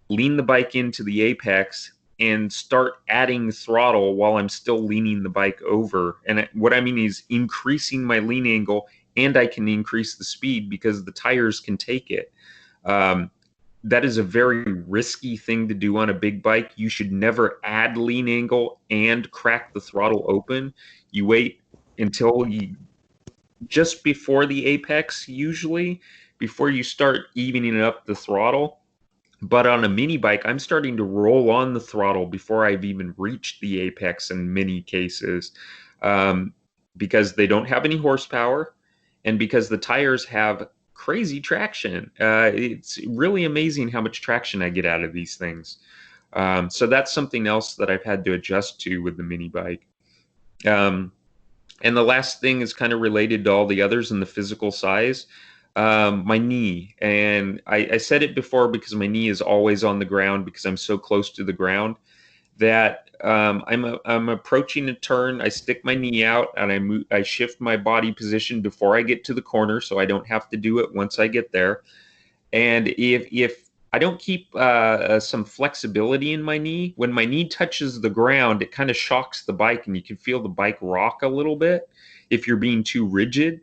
lean the bike into the apex and start adding throttle while I'm still leaning the bike over. And what I mean is increasing my lean angle and I can increase the speed because the tires can take it. That is a very risky thing to do on a big bike. You should never add lean angle and crack the throttle open. You wait until just before the apex, usually, before you start evening up the throttle. But on a mini bike, I'm starting to roll on the throttle before I've even reached the apex in many cases, because they don't have any horsepower and because the tires have crazy traction. It's really amazing how much traction I get out of these things. So that's something else that I've had to adjust to with the mini bike. And the last thing is kind of related to all the others in the physical size. My knee, and I said it before because my knee is always on the ground because I'm so close to the ground that I'm approaching a turn. I stick my knee out and I shift my body position before I get to the corner, so I don't have to do it once I get there. And if I don't keep some flexibility in my knee, when my knee touches the ground, it kind of shocks the bike, and you can feel the bike rock a little bit if you're being too rigid.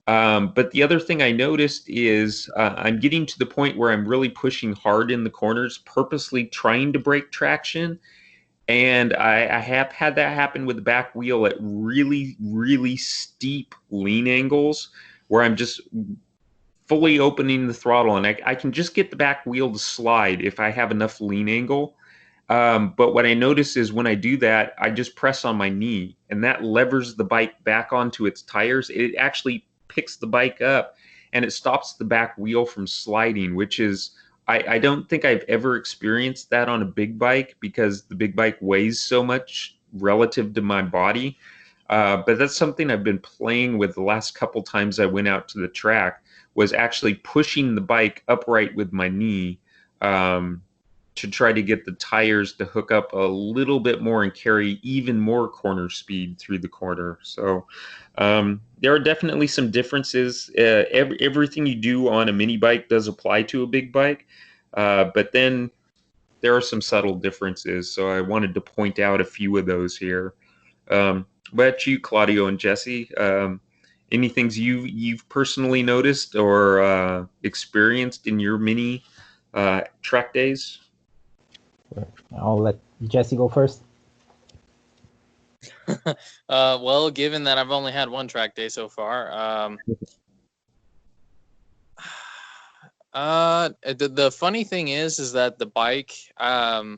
But the other thing I noticed is I'm getting to the point where I'm really pushing hard in the corners, purposely trying to break traction. And I have had that happen with the back wheel at really, really steep lean angles where I'm just fully opening the throttle, and I can just get the back wheel to slide if I have enough lean angle. But what I notice is when I do that, I just press on my knee, and that levers the bike back onto its tires. It actually picks the bike up, and it stops the back wheel from sliding, which is, I don't think I've ever experienced that on a big bike because the big bike weighs so much relative to my body. But that's something I've been playing with the last couple times I went out to the track, was actually pushing the bike upright with my knee, to try to get the tires to hook up a little bit more and carry even more corner speed through the corner. So there are definitely some differences. Everything you do on a mini bike does apply to a big bike, but then there are some subtle differences. So I wanted to point out a few of those here. But you, Claudio and Jesse, any things you've personally noticed or experienced in your mini track days? I'll let Jesse go first. Well, given that I've only had one track day so far, the funny thing is that the bike, I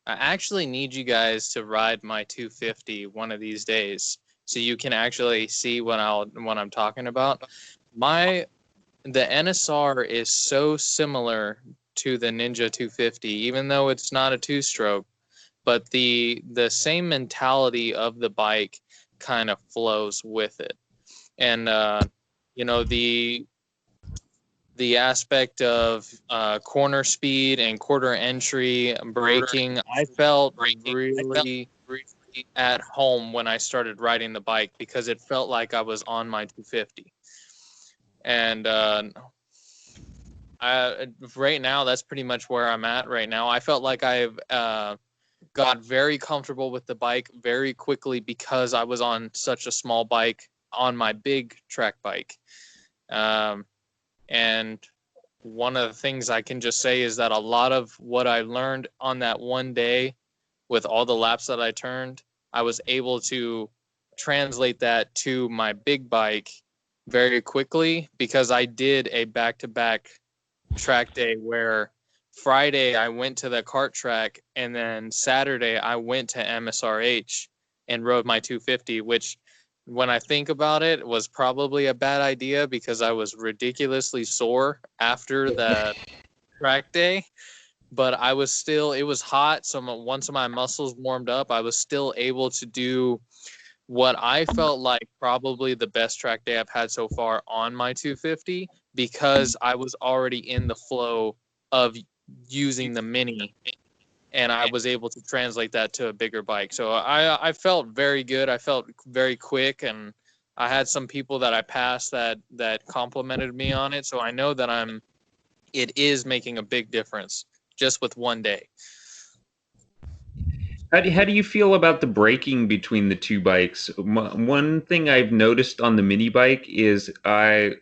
actually need you guys to ride my 250 one of these days, so you can actually see what I'm talking about. The NSR is so similar to the Ninja 250, even though it's not a two-stroke, but the same mentality of the bike kind of flows with it. And you know, the aspect of corner speed and quarter entry braking, I felt really at home when I started riding the bike because it felt like I was on my 250. And right now, that's pretty much where I'm at right now. I felt like I've got very comfortable with the bike very quickly because I was on such a small bike on my big track bike. And one of the things I can just say is that a lot of what I learned on that one day with all the laps that I turned, I was able to translate that to my big bike very quickly because I did a back-to-back track day where Friday I went to the kart track and then Saturday I went to MSRH and rode my 250, which when I think about it was probably a bad idea because I was ridiculously sore after that track day. But I was still, it was hot, so once my muscles warmed up, I was still able to do what I felt like probably the best track day I've had so far on my 250 because I was already in the flow of using the mini and I was able to translate that to a bigger bike. So I felt very good. I felt very quick, and I had some people that I passed that complimented me on it. So I know that it is making a big difference just with one day. How do you feel about the braking between the two bikes? One thing I've noticed on the mini bike is I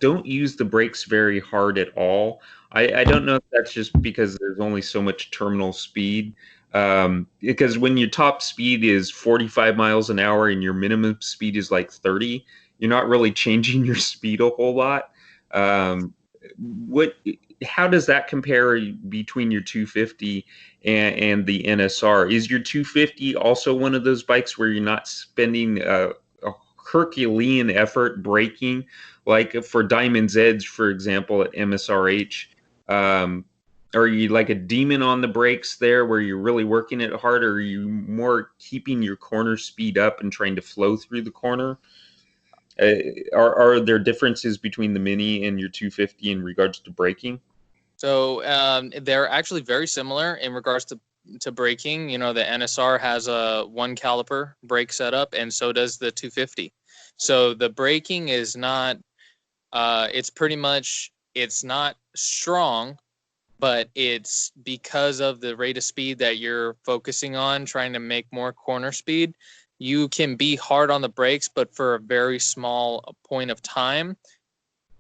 don't use the brakes very hard at all. I don't know if that's just because there's only so much terminal speed. Because when your top speed is 45 miles an hour and your minimum speed is like 30, you're not really changing your speed a whole lot. Um, what, how does that compare between your 250 and the NSR? Is your 250 also one of those bikes where you're not spending a Herculean effort braking? Like for Diamond's Edge, for example, at MSRH, um, are you like a demon on the brakes there where you're really working it hard, or are you more keeping your corner speed up and trying to flow through the corner? Are there differences between the Mini and your 250 in regards to braking? So they're actually very similar in regards to braking. You know, the NSR has a one caliper brake setup, and so does the 250. So the braking is not. It's pretty much it's not strong, but it's because of the rate of speed that you're focusing on, trying to make more corner speed. You can be hard on the brakes, but for a very small point of time,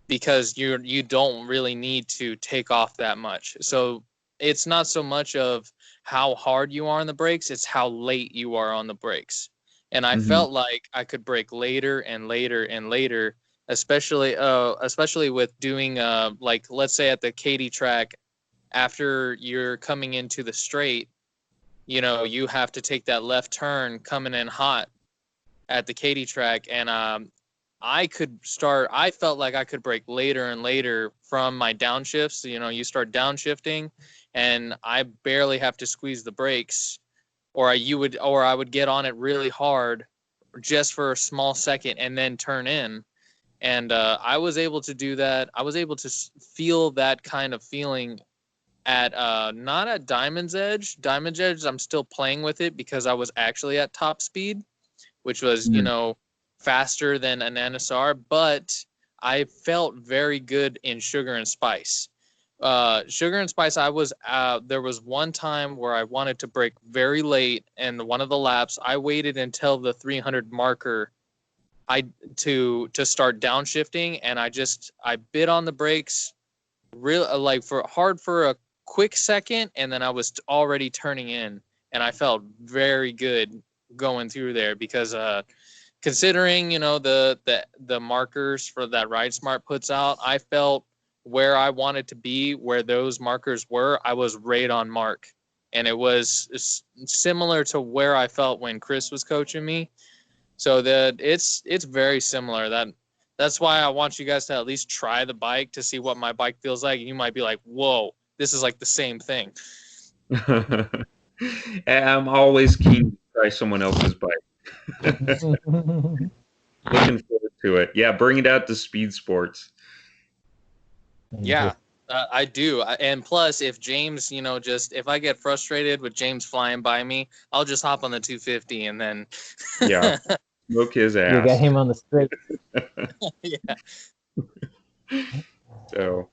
because you don't really need to take off that much. So it's not so much of how hard you are on the brakes, it's how late you are on the brakes. And I Mm-hmm. felt like I could brake later and later and later, especially with doing like let's say at the Katy track, after you're coming into the straight, you know, you have to take that left turn coming in hot at the Katy track, and I felt like I could brake later and later from my downshifts. You know, you start downshifting and I barely have to squeeze the brakes, or I would get on it really hard just for a small second and then turn in. And I was able to do that. I was able to feel that kind of feeling at not at Diamond's Edge. Diamond's Edge, I'm still playing with it because I was actually at top speed, which was, you know, faster than an NSR, but I felt very good in Sugar and Spice. Sugar and Spice, there was one time where I wanted to brake very late, and one of the laps, I waited until the 300 marker to start downshifting, and I bit on the brakes real like for a quick second, and then I was already turning in, and I felt very good going through there because considering, you know, the markers for that Ride Smart puts out, I felt where I wanted to be, where those markers were, I was right on mark. And it was similar to where I felt when Chris was coaching me. So that it's very similar. That's why I want you guys to at least try the bike to see what my bike feels like. You might be like, whoa, this is like the same thing. I'm always keen to try someone else's bike. Looking forward to it. Yeah, bring it out to Speed Sports. Yeah, I do. And plus, if James, you know, if I get frustrated with James flying by me, I'll just hop on the 250 and then. Yeah, smoke his ass. You got him on the straight. Yeah. So,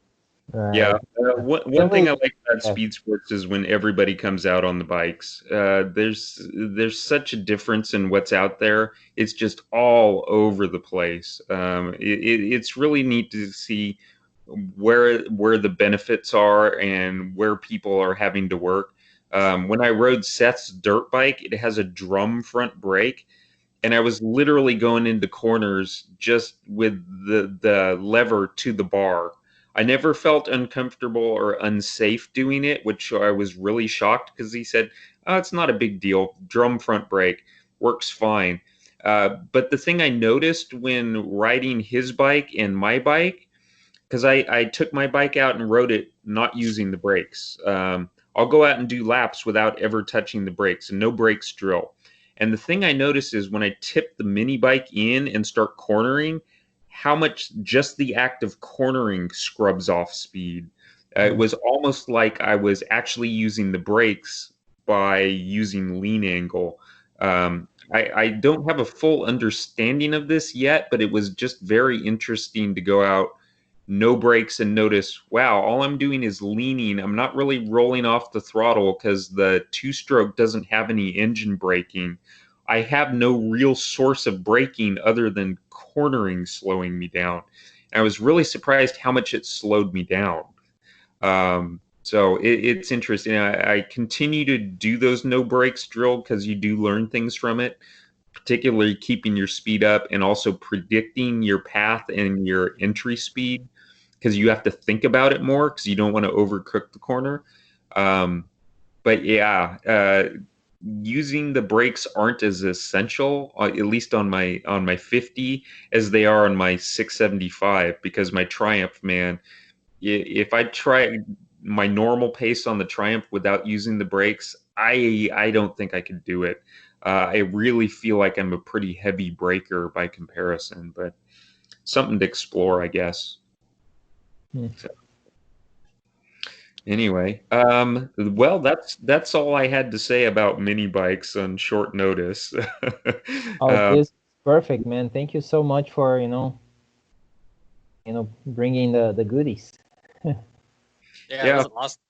Right. yeah, one thing I like about Speed Sports is when everybody comes out on the bikes. There's such a difference in what's out there. It's just all over the place. It's really neat to see where the benefits are and where people are having to work. When I rode Seth's dirt bike, it has a drum front brake, and I was literally going into corners just with the lever to the bar. I never felt uncomfortable or unsafe doing it, which I was really shocked because he said, "Oh, it's not a big deal. Drum front brake works fine." But the thing I noticed when riding his bike and my bike, because I took my bike out and rode it not using the brakes. I'll go out and do laps without ever touching the brakes and no brakes drill. And the thing I noticed is when I tip the mini bike in and start cornering, how much just the act of cornering scrubs off speed. It was almost like I was actually using the brakes by using lean angle. I don't have a full understanding of this yet, but it was just very interesting to go out no brakes and notice, wow, all I'm doing is leaning. I'm not really rolling off the throttle because the two-stroke doesn't have any engine braking. I have no real source of braking other than cornering slowing me down. And I was really surprised how much it slowed me down. So it's interesting. I continue to do those no brakes drill because you do learn things from it, particularly keeping your speed up and also predicting your path and your entry speed because you have to think about it more because you don't want to overcook the corner. But yeah, using the brakes aren't as essential, at least on my 50, as they are on my 675 because my Triumph, man, if I try my normal pace on the Triumph without using the brakes, I don't think I could do it. I really feel like I'm a pretty heavy braker by comparison, but something to explore, I guess. So, anyway, well, that's all I had to say about mini bikes on short notice. Oh, this is perfect, man. Thank you so much for bringing the goodies. Yeah, it was awesome.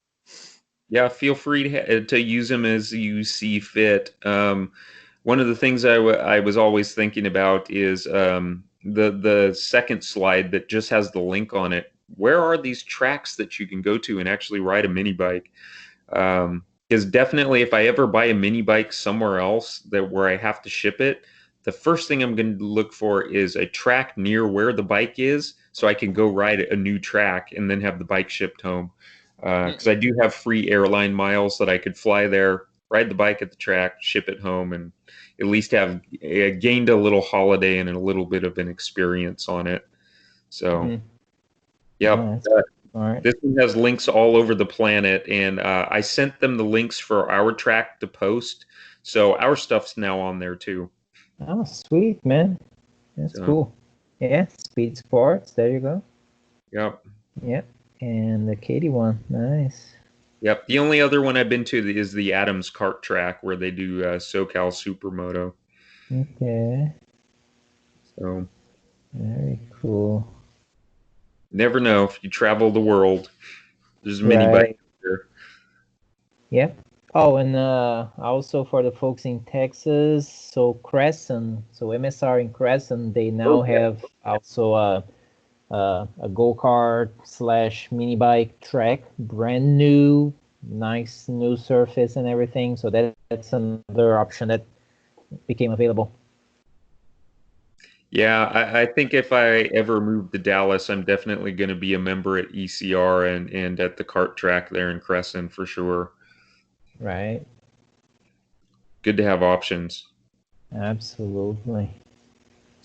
Yeah, feel free to use them as you see fit. One of the things I was always thinking about is the second slide that just has the link on it. Where are these tracks that you can go to and actually ride a mini bike? Because definitely, if I ever buy a mini bike somewhere else where I have to ship it, the first thing I'm going to look for is a track near where the bike is, so I can go ride a new track and then have the bike shipped home. Because I do have free airline miles that I could fly there, ride the bike at the track, ship it home, and at least have gained a little holiday and a little bit of an experience on it. So, yep. All right. This one has links all over the planet, and I sent them the links for our track to post, so our stuff's now on there too. Oh, sweet, man. That's cool. Yeah, Speed Sports. There you go. Yep. Yep. And the Katie one. Nice. Yep. The only other one I've been to is the Adams Kart track where they do SoCal Supermoto. Okay. So. Very cool. Never know if you travel the world. There's many bikes there. Yep. Oh, and also for the folks in Texas, so Crescent, so MSR in Crescent, they now have also a go-kart / mini bike track, brand new, nice new surface and everything. So that's another option that became available. Yeah, I think if I ever move to Dallas, I'm definitely going to be a member at ECR and at the kart track there in Crescent for sure. Right. Good to have options. Absolutely.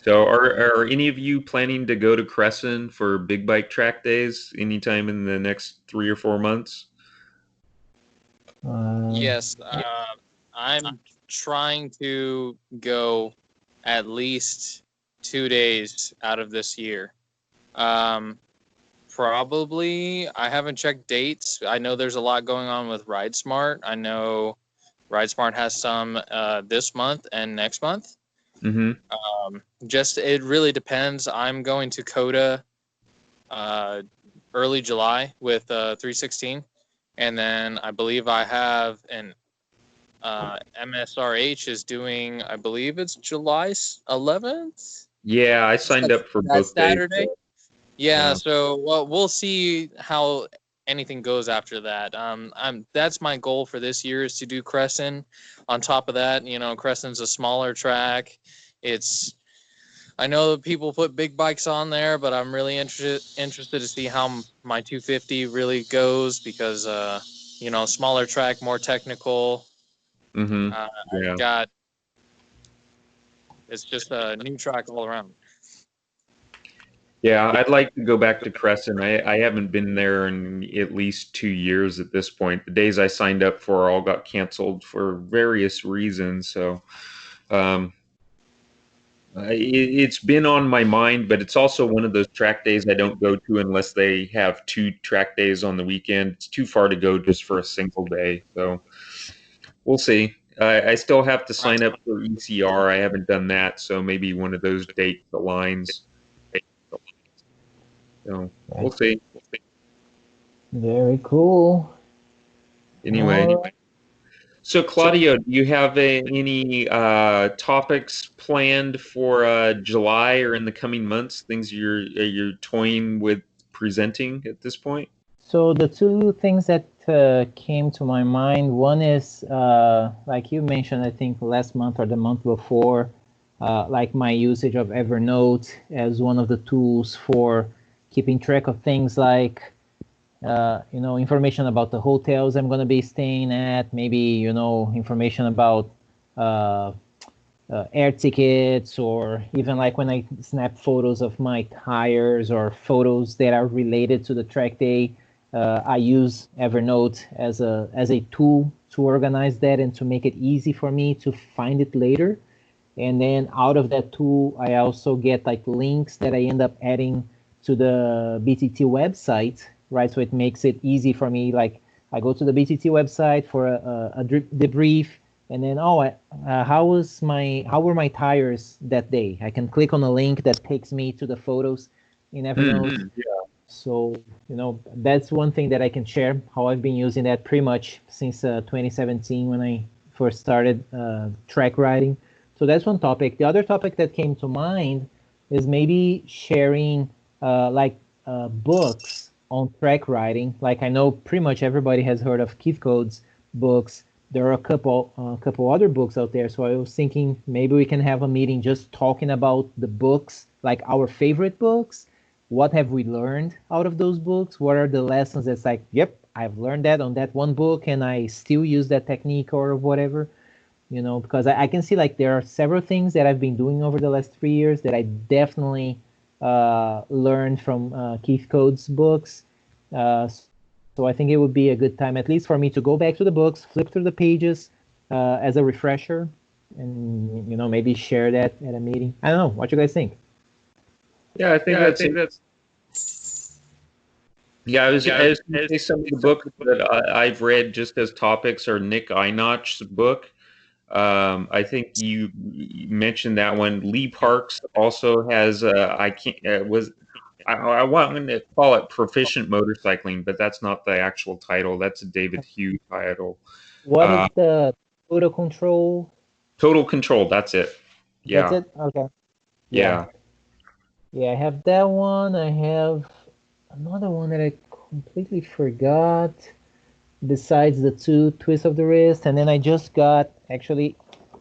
So are any of you planning to go to Crescent for big bike track days anytime in the next 3 or 4 months? Yes, I'm trying to go at least 2 days out of this year. Probably, I haven't checked dates. I know there's a lot going on with RideSmart. I know RideSmart has some this month and next month. Just it really depends. I'm going to COTA early July with 316, and then I believe I have an MSRH is doing. I believe it's July 11th. Yeah, I signed up for both Saturday. days. Yeah, so we'll see how anything goes after that. That's my goal for this year is to do Crescent. On top of that, Crescent's a smaller track. I know that people put big bikes on there, but I'm really interested to see how my 250 really goes because smaller track, more technical. Yeah. It's just a new track all around. Yeah, I'd like to go back to Crescent. I haven't been there in at least 2 years at this point. The days I signed up for all got canceled for various reasons. So it's been on my mind, but it's also one of those track days I don't go to unless they have 2 track days on the weekend. It's too far to go just for a single day. So we'll see. I still have to sign up for ECR. I haven't done that. So maybe one of those dates aligns. So we'll see. Very cool. Anyway. All right. So, Claudio, do you have any topics planned for July or in the coming months? Things you're toying with presenting at this point? So the two things that came to my mind, one is like you mentioned, I think last month or the month before, like my usage of Evernote as one of the tools for keeping track of things like information about the hotels I'm going to be staying at, maybe information about air tickets, or even like when I snap photos of my tires or photos that are related to the track day. I use Evernote as a tool to organize that and to make it easy for me to find it later. And then out of that tool, I also get like links that I end up adding to the BTT website, right? So it makes it easy for me. Like I go to the BTT website for a debrief, and then how were my tires that day? I can click on a link that takes me to the photos in Evernote. Yeah. So that's one thing that I can share. How I've been using that pretty much since 2017 when I first started track riding. So that's one topic. The other topic that came to mind is maybe sharing books on track riding. Like I know pretty much everybody has heard of Keith Code's books. There are a couple other books out there. So I was thinking maybe we can have a meeting just talking about the books, like our favorite books. What have we learned out of those books? What are the lessons that's like, yep, I've learned that on that one book and I still use that technique or whatever. Because I can see like there are several things that I've been doing over the last 3 years that I definitely learned from Keith Code's books. So I think it would be a good time, at least for me, to go back to the books, flip through the pages as a refresher, and maybe share that at a meeting. I don't know. What you guys think? Yeah, I think that's. Yeah, I was gonna say some of the books that I've read just as topics are Nick Einach's book. I think you mentioned that one. Lee Parks also has. I want to call it Proficient Motorcycling, but that's not the actual title. That's a David Hughes title. What is the Total Control? Total Control. That's it. Yeah. That's it. Okay. Yeah. Yeah, I have that one. I have another one that I completely forgot. Besides the two twists of the wrist, and then I just got actually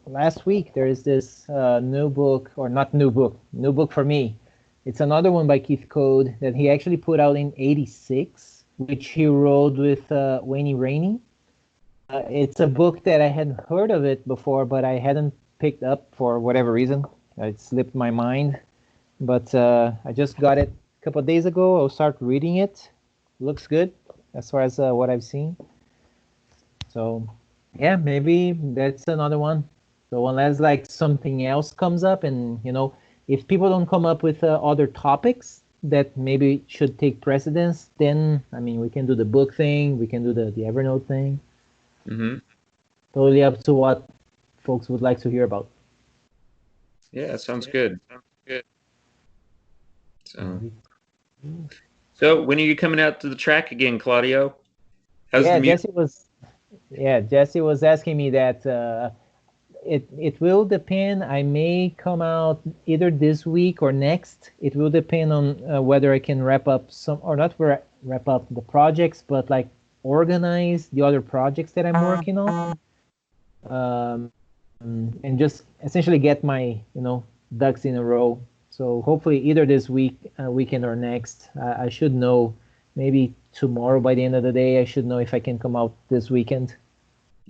last week. There is this new book, or not new book for me. It's another one by Keith Code that he actually put out in '86, which he wrote with Wayne Rainey. It's a book that I hadn't heard of it before, but I hadn't picked up for whatever reason. It slipped my mind. But I just got it a couple of days ago. I'll start reading it. Looks good as far as what I've seen. So yeah, maybe that's another one. So unless like something else comes up, and if people don't come up with other topics that maybe should take precedence, then I mean we can do the book thing, we can do the Evernote thing. Mm-hmm. Totally up to what folks would like to hear about. Yeah, sounds good. So when are you coming out to the track again, Claudio? Jesse was asking me that it will depend. I may come out either this week or next. It will depend on whether I can wrap up some or not wrap up the projects, but like organize the other projects that I'm working on, and just essentially get my ducks in a row. So hopefully either this weekend or next, I should know. Maybe tomorrow by the end of the day, I should know if I can come out this weekend.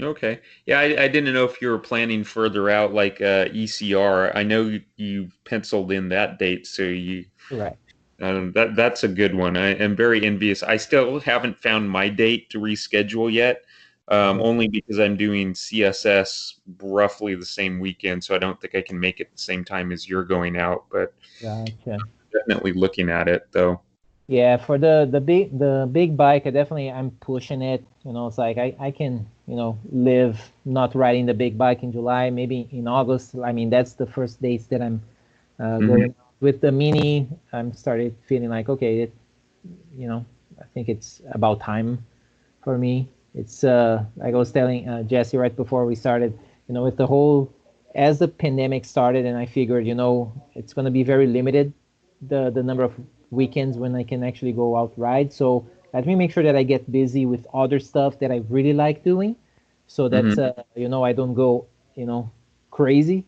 Okay. Yeah, I didn't know if you were planning further out, like ECR. I know you penciled in that date, so you. Right. That's a good one. I am very envious. I still haven't found my date to reschedule yet, only because I'm doing CSS roughly the same weekend, so I don't think I can make it the same time as you're going out. But gotcha. Definitely looking at it though. Yeah, for the big bike, I'm pushing it. It's like I can live not riding the big bike in July, maybe in August. I mean that's the first dates that I'm going. With the mini, I'm started feeling like okay, I think it's about time for me. It's like I was telling Jesse right before we started, with the whole, as the pandemic started, and I figured, it's going to be very limited, the number of weekends when I can actually go out ride. So let me make sure that I get busy with other stuff that I really like doing, so that's Mhm. I don't go crazy.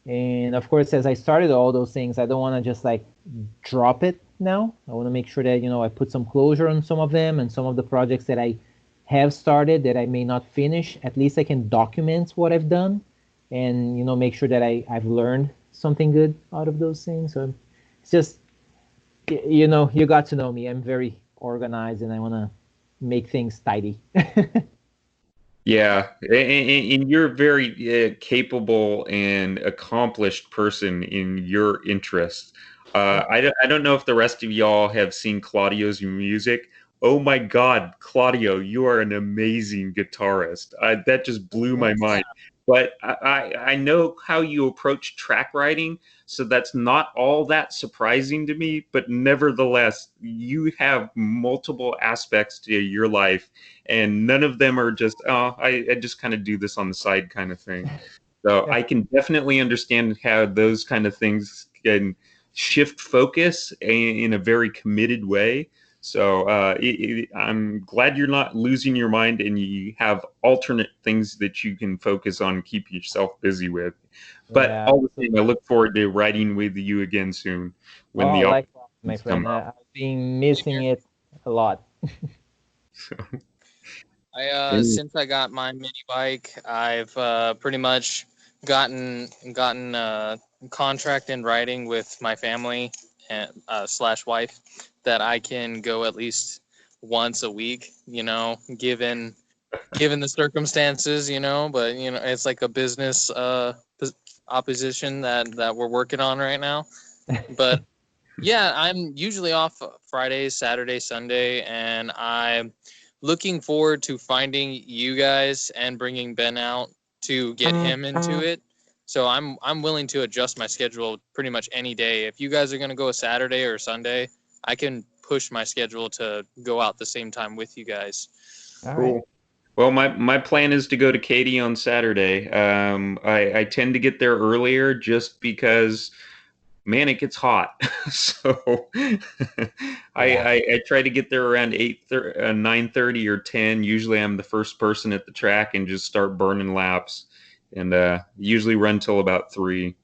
And of course, as I started all those things, I don't want to just like drop it now. I want to make sure that I put some closure on some of them, and some of the projects that I have started that I may not finish. At least I can document what I've done, and make sure that I've learned something good out of those things. So it's just you got to know me. I'm very organized, and I want to make things tidy. Yeah, and you're a very capable and accomplished person in your interests. I don't know if the rest of y'all have seen Claudio's music. Oh my God, Claudio, you are an amazing guitarist. That just blew my mind. But I know how you approach track writing, so that's not all that surprising to me. But nevertheless, you have multiple aspects to your life, and none of them are just I just kind of do this on the side kind of thing. So Yeah. I can definitely understand how those kind of things can shift focus in a very committed way. So I'm glad you're not losing your mind, and you have alternate things that you can focus on and keep yourself busy with. But Yeah. all the same, I look forward to writing with you again soon when Oh, the likewise, my opportunities come friend. up. I've been missing it a lot. So, Since I got my mini bike, I've pretty much gotten contract in writing with my family and slash wife that I can go at least once a week. Given the circumstances, but it's like a business opposition that we're working on right now. But yeah, I'm usually off Friday, Saturday, Sunday, and I'm looking forward to finding you guys and bringing Ben out to get him into it. So I'm willing to adjust my schedule pretty much any day. If you guys are going to go a Saturday or Sunday, I can push my schedule to go out the same time with you guys. All right. cool. Well, my plan is to go to Katy on Saturday. I tend to get there earlier just because, man, it gets hot. So Yeah. I try to get there around 9:30 or 10. Usually I'm the first person at the track and just start burning laps, and usually run till about 3.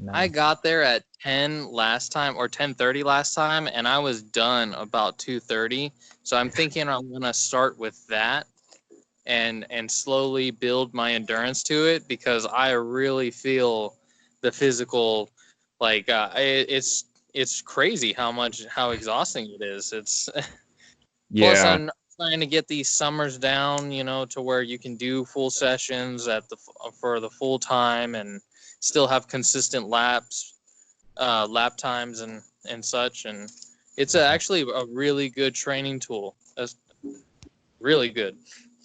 I Nice. got there at 10 last time or 10:30 last time, and I was done about 2:30. So I'm thinking I'm gonna start with that and slowly build my endurance to it, because I really feel the physical, like it's crazy how exhausting it is. It's plus Yeah. I'm trying to get these summers down, to where you can do full sessions for the full time and still have consistent lap times and such, and it's Yeah. actually a really good training tool. That's really good.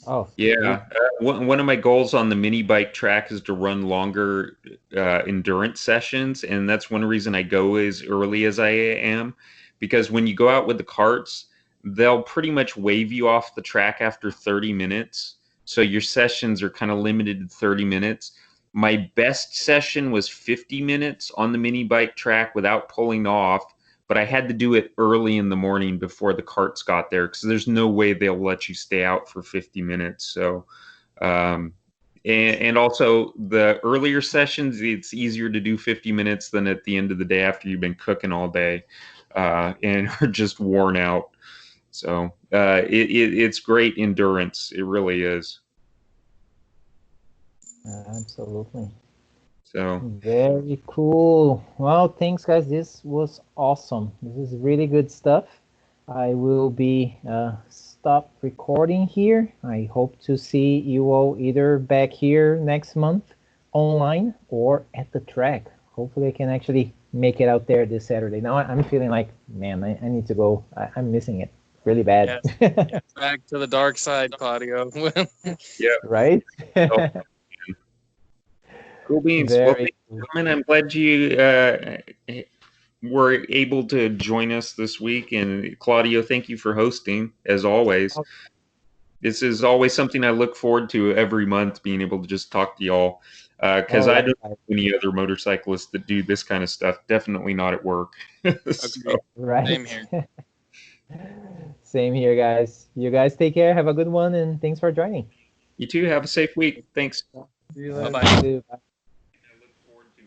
Oh, sweet. Yeah, one of my goals on the mini bike track is to run longer endurance sessions, and that's one reason I go as early as I am, because when you go out with the carts, they'll pretty much wave you off the track after 30 minutes. So your sessions are kind of limited to 30 minutes. My best session was 50 minutes on the mini bike track without pulling off, but I had to do it early in the morning before the carts got there because there's no way they'll let you stay out for 50 minutes. So, um, and also the earlier sessions, it's easier to do 50 minutes than at the end of the day after you've been cooking all day and are just worn out. So it's great endurance. It really is. Absolutely. So Very cool. Well, thanks, guys. This was awesome. This is really good stuff. I will be stop recording here. I hope to see you all either back here next month online or at the track. Hopefully, I can actually make it out there this Saturday. Now I'm feeling like, man, I need to go. I'm missing it really bad. Yes. Back to the dark side, Claudio. yeah, Right? so, cool beans. Well, Very thanks, cool. gentlemen. I'm glad you were able to join us this week. And Claudio, thank you for hosting, as always. Oh. This is always something I look forward to every month, being able to just talk to y'all. Because I don't know any other motorcyclists that do this kind of stuff. Definitely not at work. So, Right. Same here. Same here, guys. You guys take care. Have a good one, and thanks for joining. you too. Have a safe week. Thanks. Bye-bye. You too. Bye.